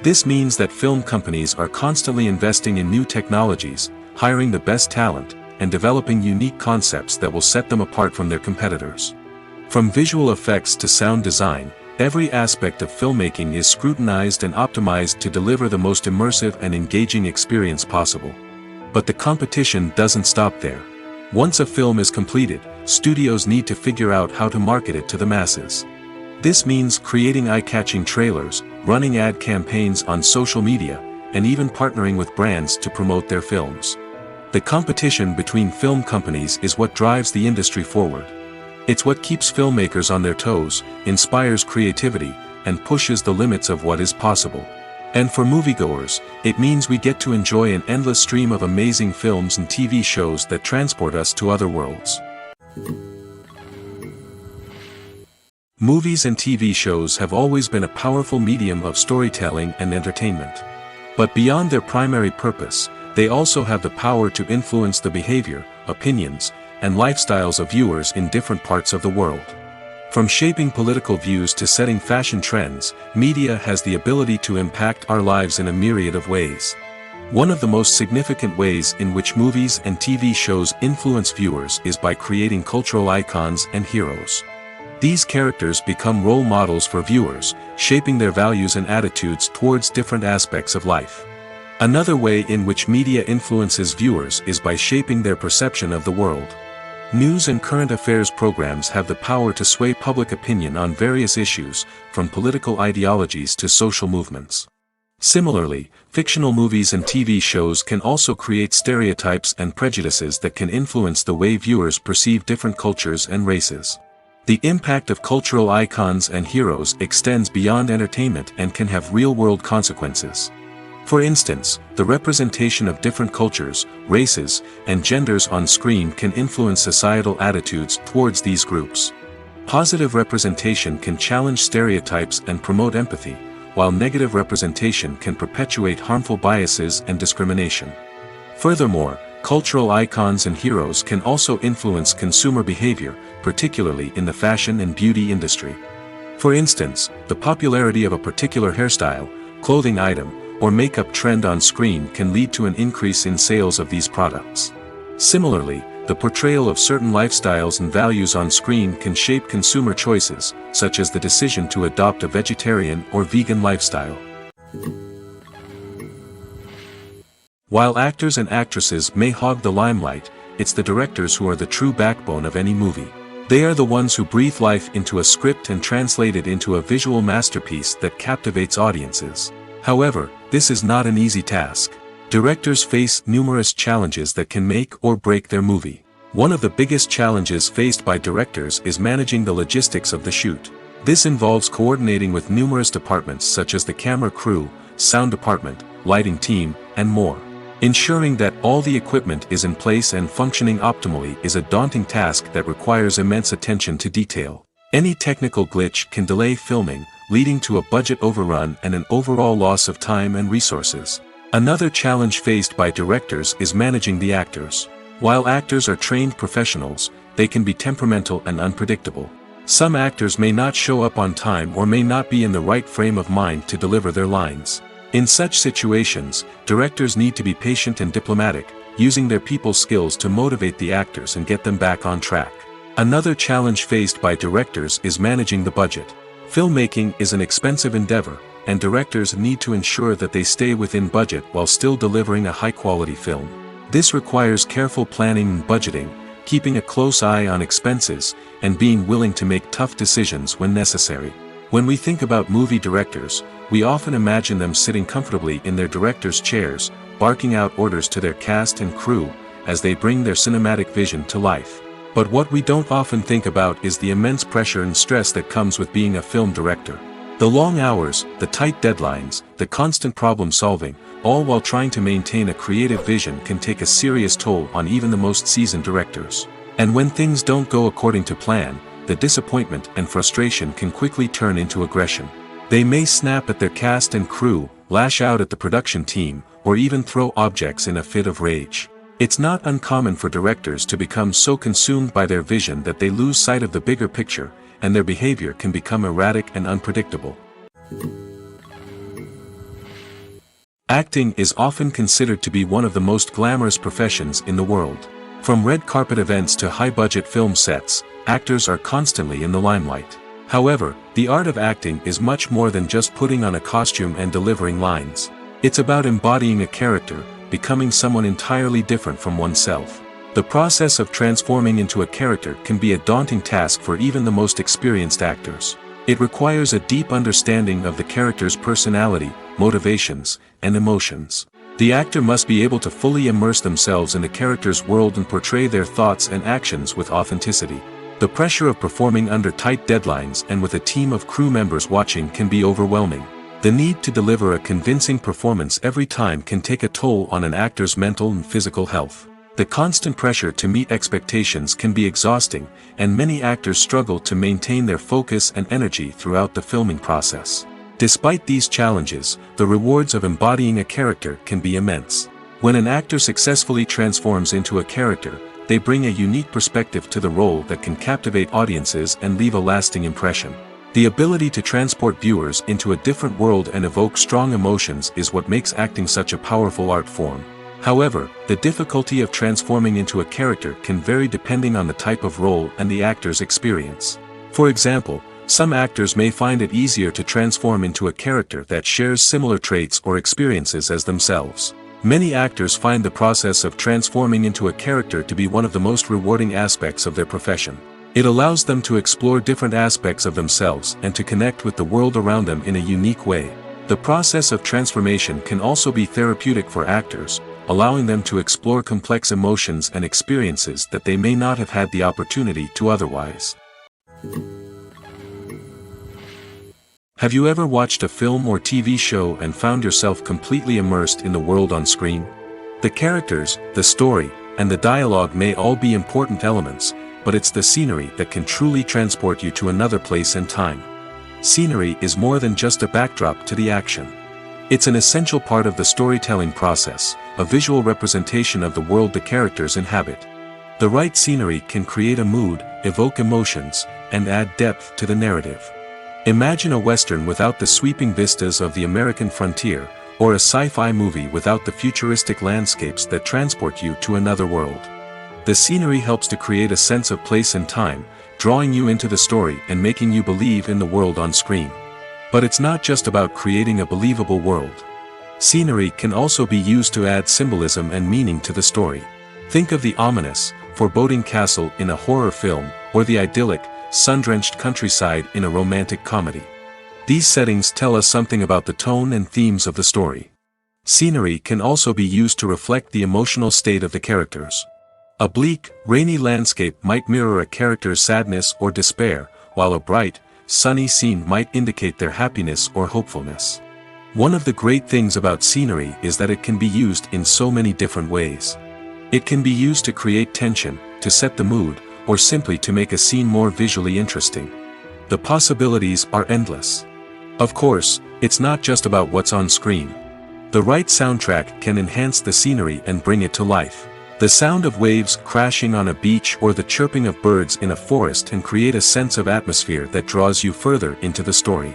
This means that film companies are constantly investing in new technologies, hiring the best talent, and developing unique concepts that will set them apart from their competitors. From visual effects to sound design, every aspect of filmmaking is scrutinized and optimized to deliver the most immersive and engaging experience possible. But the competition doesn't stop there. Once a film is completed, studios need to figure out how to market it to the masses. This means creating eye-catching trailers, running ad campaigns on social media, and even partnering with brands to promote their films. The competition between film companies is what drives the industry forward. It's what keeps filmmakers on their toes, inspires creativity, and pushes the limits of what is possible. And for moviegoers, it means we get to enjoy an endless stream of amazing films and TV shows that transport us to other worlds. Movies and TV shows have always been a powerful medium of storytelling and entertainment. But beyond their primary purpose, they also have the power to influence the behavior, opinions, and lifestyles of viewers in different parts of the world. From shaping political views to setting fashion trends, media has the ability to impact our lives in a myriad of ways. One of the most significant ways in which movies and TV shows influence viewers is by creating cultural icons and heroes. These characters become role models for viewers, shaping their values and attitudes towards different aspects of life. Another way in which media influences viewers is by shaping their perception of the world. News and current affairs programs have the power to sway public opinion on various issues, from political ideologies to social movements. Similarly, fictional movies and TV shows can also create stereotypes and prejudices that can influence the way viewers perceive different cultures and races. The impact of cultural icons and heroes extends beyond entertainment and can have real-world consequences. For instance, the representation of different cultures, races, and genders on screen can influence societal attitudes towards these groups. Positive representation can challenge stereotypes and promote empathy, while negative representation can perpetuate harmful biases and discrimination. Furthermore, cultural icons and heroes can also influence consumer behavior, particularly in the fashion and beauty industry. For instance, the popularity of a particular hairstyle, clothing item, or makeup trend on screen can lead to an increase in sales of these products. Similarly, the portrayal of certain lifestyles and values on screen can shape consumer choices, such as the decision to adopt a vegetarian or vegan lifestyle. While actors and actresses may hog the limelight, it's the directors who are the true backbone of any movie. They are the ones who breathe life into a script and translate it into a visual masterpiece that captivates audiences. However, this is not an easy task. Directors face numerous challenges that can make or break their movie. One of the biggest challenges faced by directors is managing the logistics of the shoot. This involves coordinating with numerous departments such as the camera crew, sound department, lighting team, and more. Ensuring that all the equipment is in place and functioning optimally is a daunting task that requires immense attention to detail. Any technical glitch can delay filming, leading to a budget overrun and an overall loss of time and resources. Another challenge faced by directors is managing the actors. While actors are trained professionals, they can be temperamental and unpredictable. Some actors may not show up on time or may not be in the right frame of mind to deliver their lines. In such situations, directors need to be patient and diplomatic, using their people skills to motivate the actors and get them back on track. Another challenge faced by directors is managing the budget. Filmmaking is an expensive endeavor, and directors need to ensure that they stay within budget while still delivering a high-quality film. This requires careful planning and budgeting, keeping a close eye on expenses, and being willing to make tough decisions when necessary. When we think about movie directors, we often imagine them sitting comfortably in their director's chairs, barking out orders to their cast and crew, as they bring their cinematic vision to life. But what we don't often think about is the immense pressure and stress that comes with being a film director. The long hours, the tight deadlines, the constant problem solving, all while trying to maintain a creative vision can take a serious toll on even the most seasoned directors. And when things don't go according to plan, the disappointment and frustration can quickly turn into aggression. They may snap at their cast and crew, lash out at the production team, or even throw objects in a fit of rage. It's not uncommon for directors to become so consumed by their vision that they lose sight of the bigger picture, and their behavior can become erratic and unpredictable. Acting is often considered to be one of the most glamorous professions in the world. From red carpet events to high-budget film sets, actors are constantly in the limelight. However, the art of acting is much more than just putting on a costume and delivering lines. It's about embodying a character, becoming someone entirely different from oneself. The process of transforming into a character can be a daunting task for even the most experienced actors. It requires a deep understanding of the character's personality, motivations, and emotions. The actor must be able to fully immerse themselves in the character's world and portray their thoughts and actions with authenticity. The pressure of performing under tight deadlines and with a team of crew members watching can be overwhelming. The need to deliver a convincing performance every time can take a toll on an actor's mental and physical health. The constant pressure to meet expectations can be exhausting, and many actors struggle to maintain their focus and energy throughout the filming process. Despite these challenges, the rewards of embodying a character can be immense. When an actor successfully transforms into a character, they bring a unique perspective to the role that can captivate audiences and leave a lasting impression. The ability to transport viewers into a different world and evoke strong emotions is what makes acting such a powerful art form. However, the difficulty of transforming into a character can vary depending on the type of role and the actor's experience. For example, some actors may find it easier to transform into a character that shares similar traits or experiences as themselves. Many actors find the process of transforming into a character to be one of the most rewarding aspects of their profession. It allows them to explore different aspects of themselves and to connect with the world around them in a unique way. The process of transformation can also be therapeutic for actors, allowing them to explore complex emotions and experiences that they may not have had the opportunity to otherwise. Have you ever watched a film or TV show and found yourself completely immersed in the world on screen? The characters, the story, and the dialogue may all be important elements, but it's the scenery that can truly transport you to another place and time. Scenery is more than just a backdrop to the action. It's an essential part of the storytelling process, a visual representation of the world the characters inhabit. The right scenery can create a mood, evoke emotions, and add depth to the narrative. Imagine a Western without the sweeping vistas of the American frontier, or a sci-fi movie without the futuristic landscapes that transport you to another world. The scenery helps to create a sense of place and time, drawing you into the story and making you believe in the world on screen. But it's not just about creating a believable world. Scenery can also be used to add symbolism and meaning to the story. Think of the ominous, foreboding castle in a horror film, or the idyllic, sun-drenched countryside in a romantic comedy. These settings tell us something about the tone and themes of the story. Scenery can also be used to reflect the emotional state of the characters. A bleak, rainy landscape might mirror a character's sadness or despair, while a bright, sunny scene might indicate their happiness or hopefulness. One of the great things about scenery is that it can be used in so many different ways. It can be used to create tension, to set the mood, or simply to make a scene more visually interesting. The possibilities are endless. Of course, it's not just about what's on screen. The right soundtrack can enhance the scenery and bring it to life. The sound of waves crashing on a beach or the chirping of birds in a forest can create a sense of atmosphere that draws you further into the story.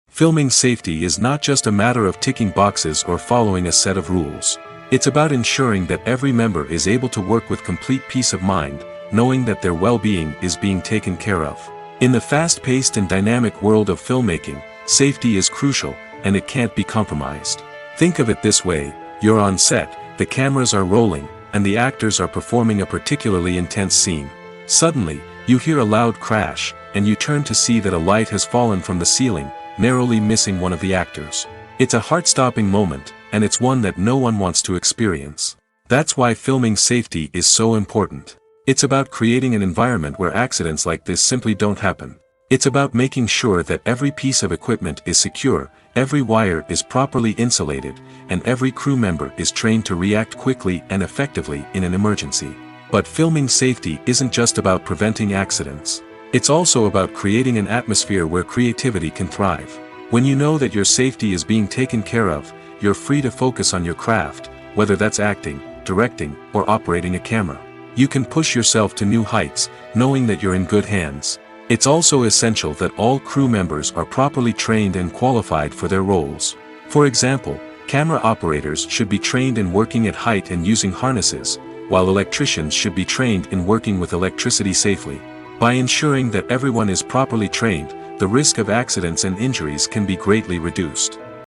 Filming safety is not just a matter of ticking boxes or following a set of rules. It's about ensuring that every member is able to work with complete peace of mind, knowing that their well-being is being taken care of. In the fast-paced and dynamic world of filmmaking, safety is crucial, and it can't be compromised. Think of it this way: you're on set, the cameras are rolling, and the actors are performing a particularly intense scene. Suddenly, you hear a loud crash, and you turn to see that a light has fallen from the ceiling, narrowly missing one of the actors. It's a heart-stopping moment, and it's one that no one wants to experience. That's why filming safety is so important. It's about creating an environment where accidents like this simply don't happen. It's about making sure that every piece of equipment is secure, every wire is properly insulated, and every crew member is trained to react quickly and effectively in an emergency. But filming safety isn't just about preventing accidents. It's also about creating an atmosphere where creativity can thrive. When you know that your safety is being taken care of, you're free to focus on your craft, whether that's acting, directing, or operating a camera. You can push yourself to new heights, knowing that you're in good hands. It's also essential that all crew members are properly trained and qualified for their roles. For example, camera operators should be trained in working at height and using harnesses, while electricians should be trained in working with electricity safely. By ensuring that everyone is properly trained, the risk of accidents and injuries can be greatly reduced.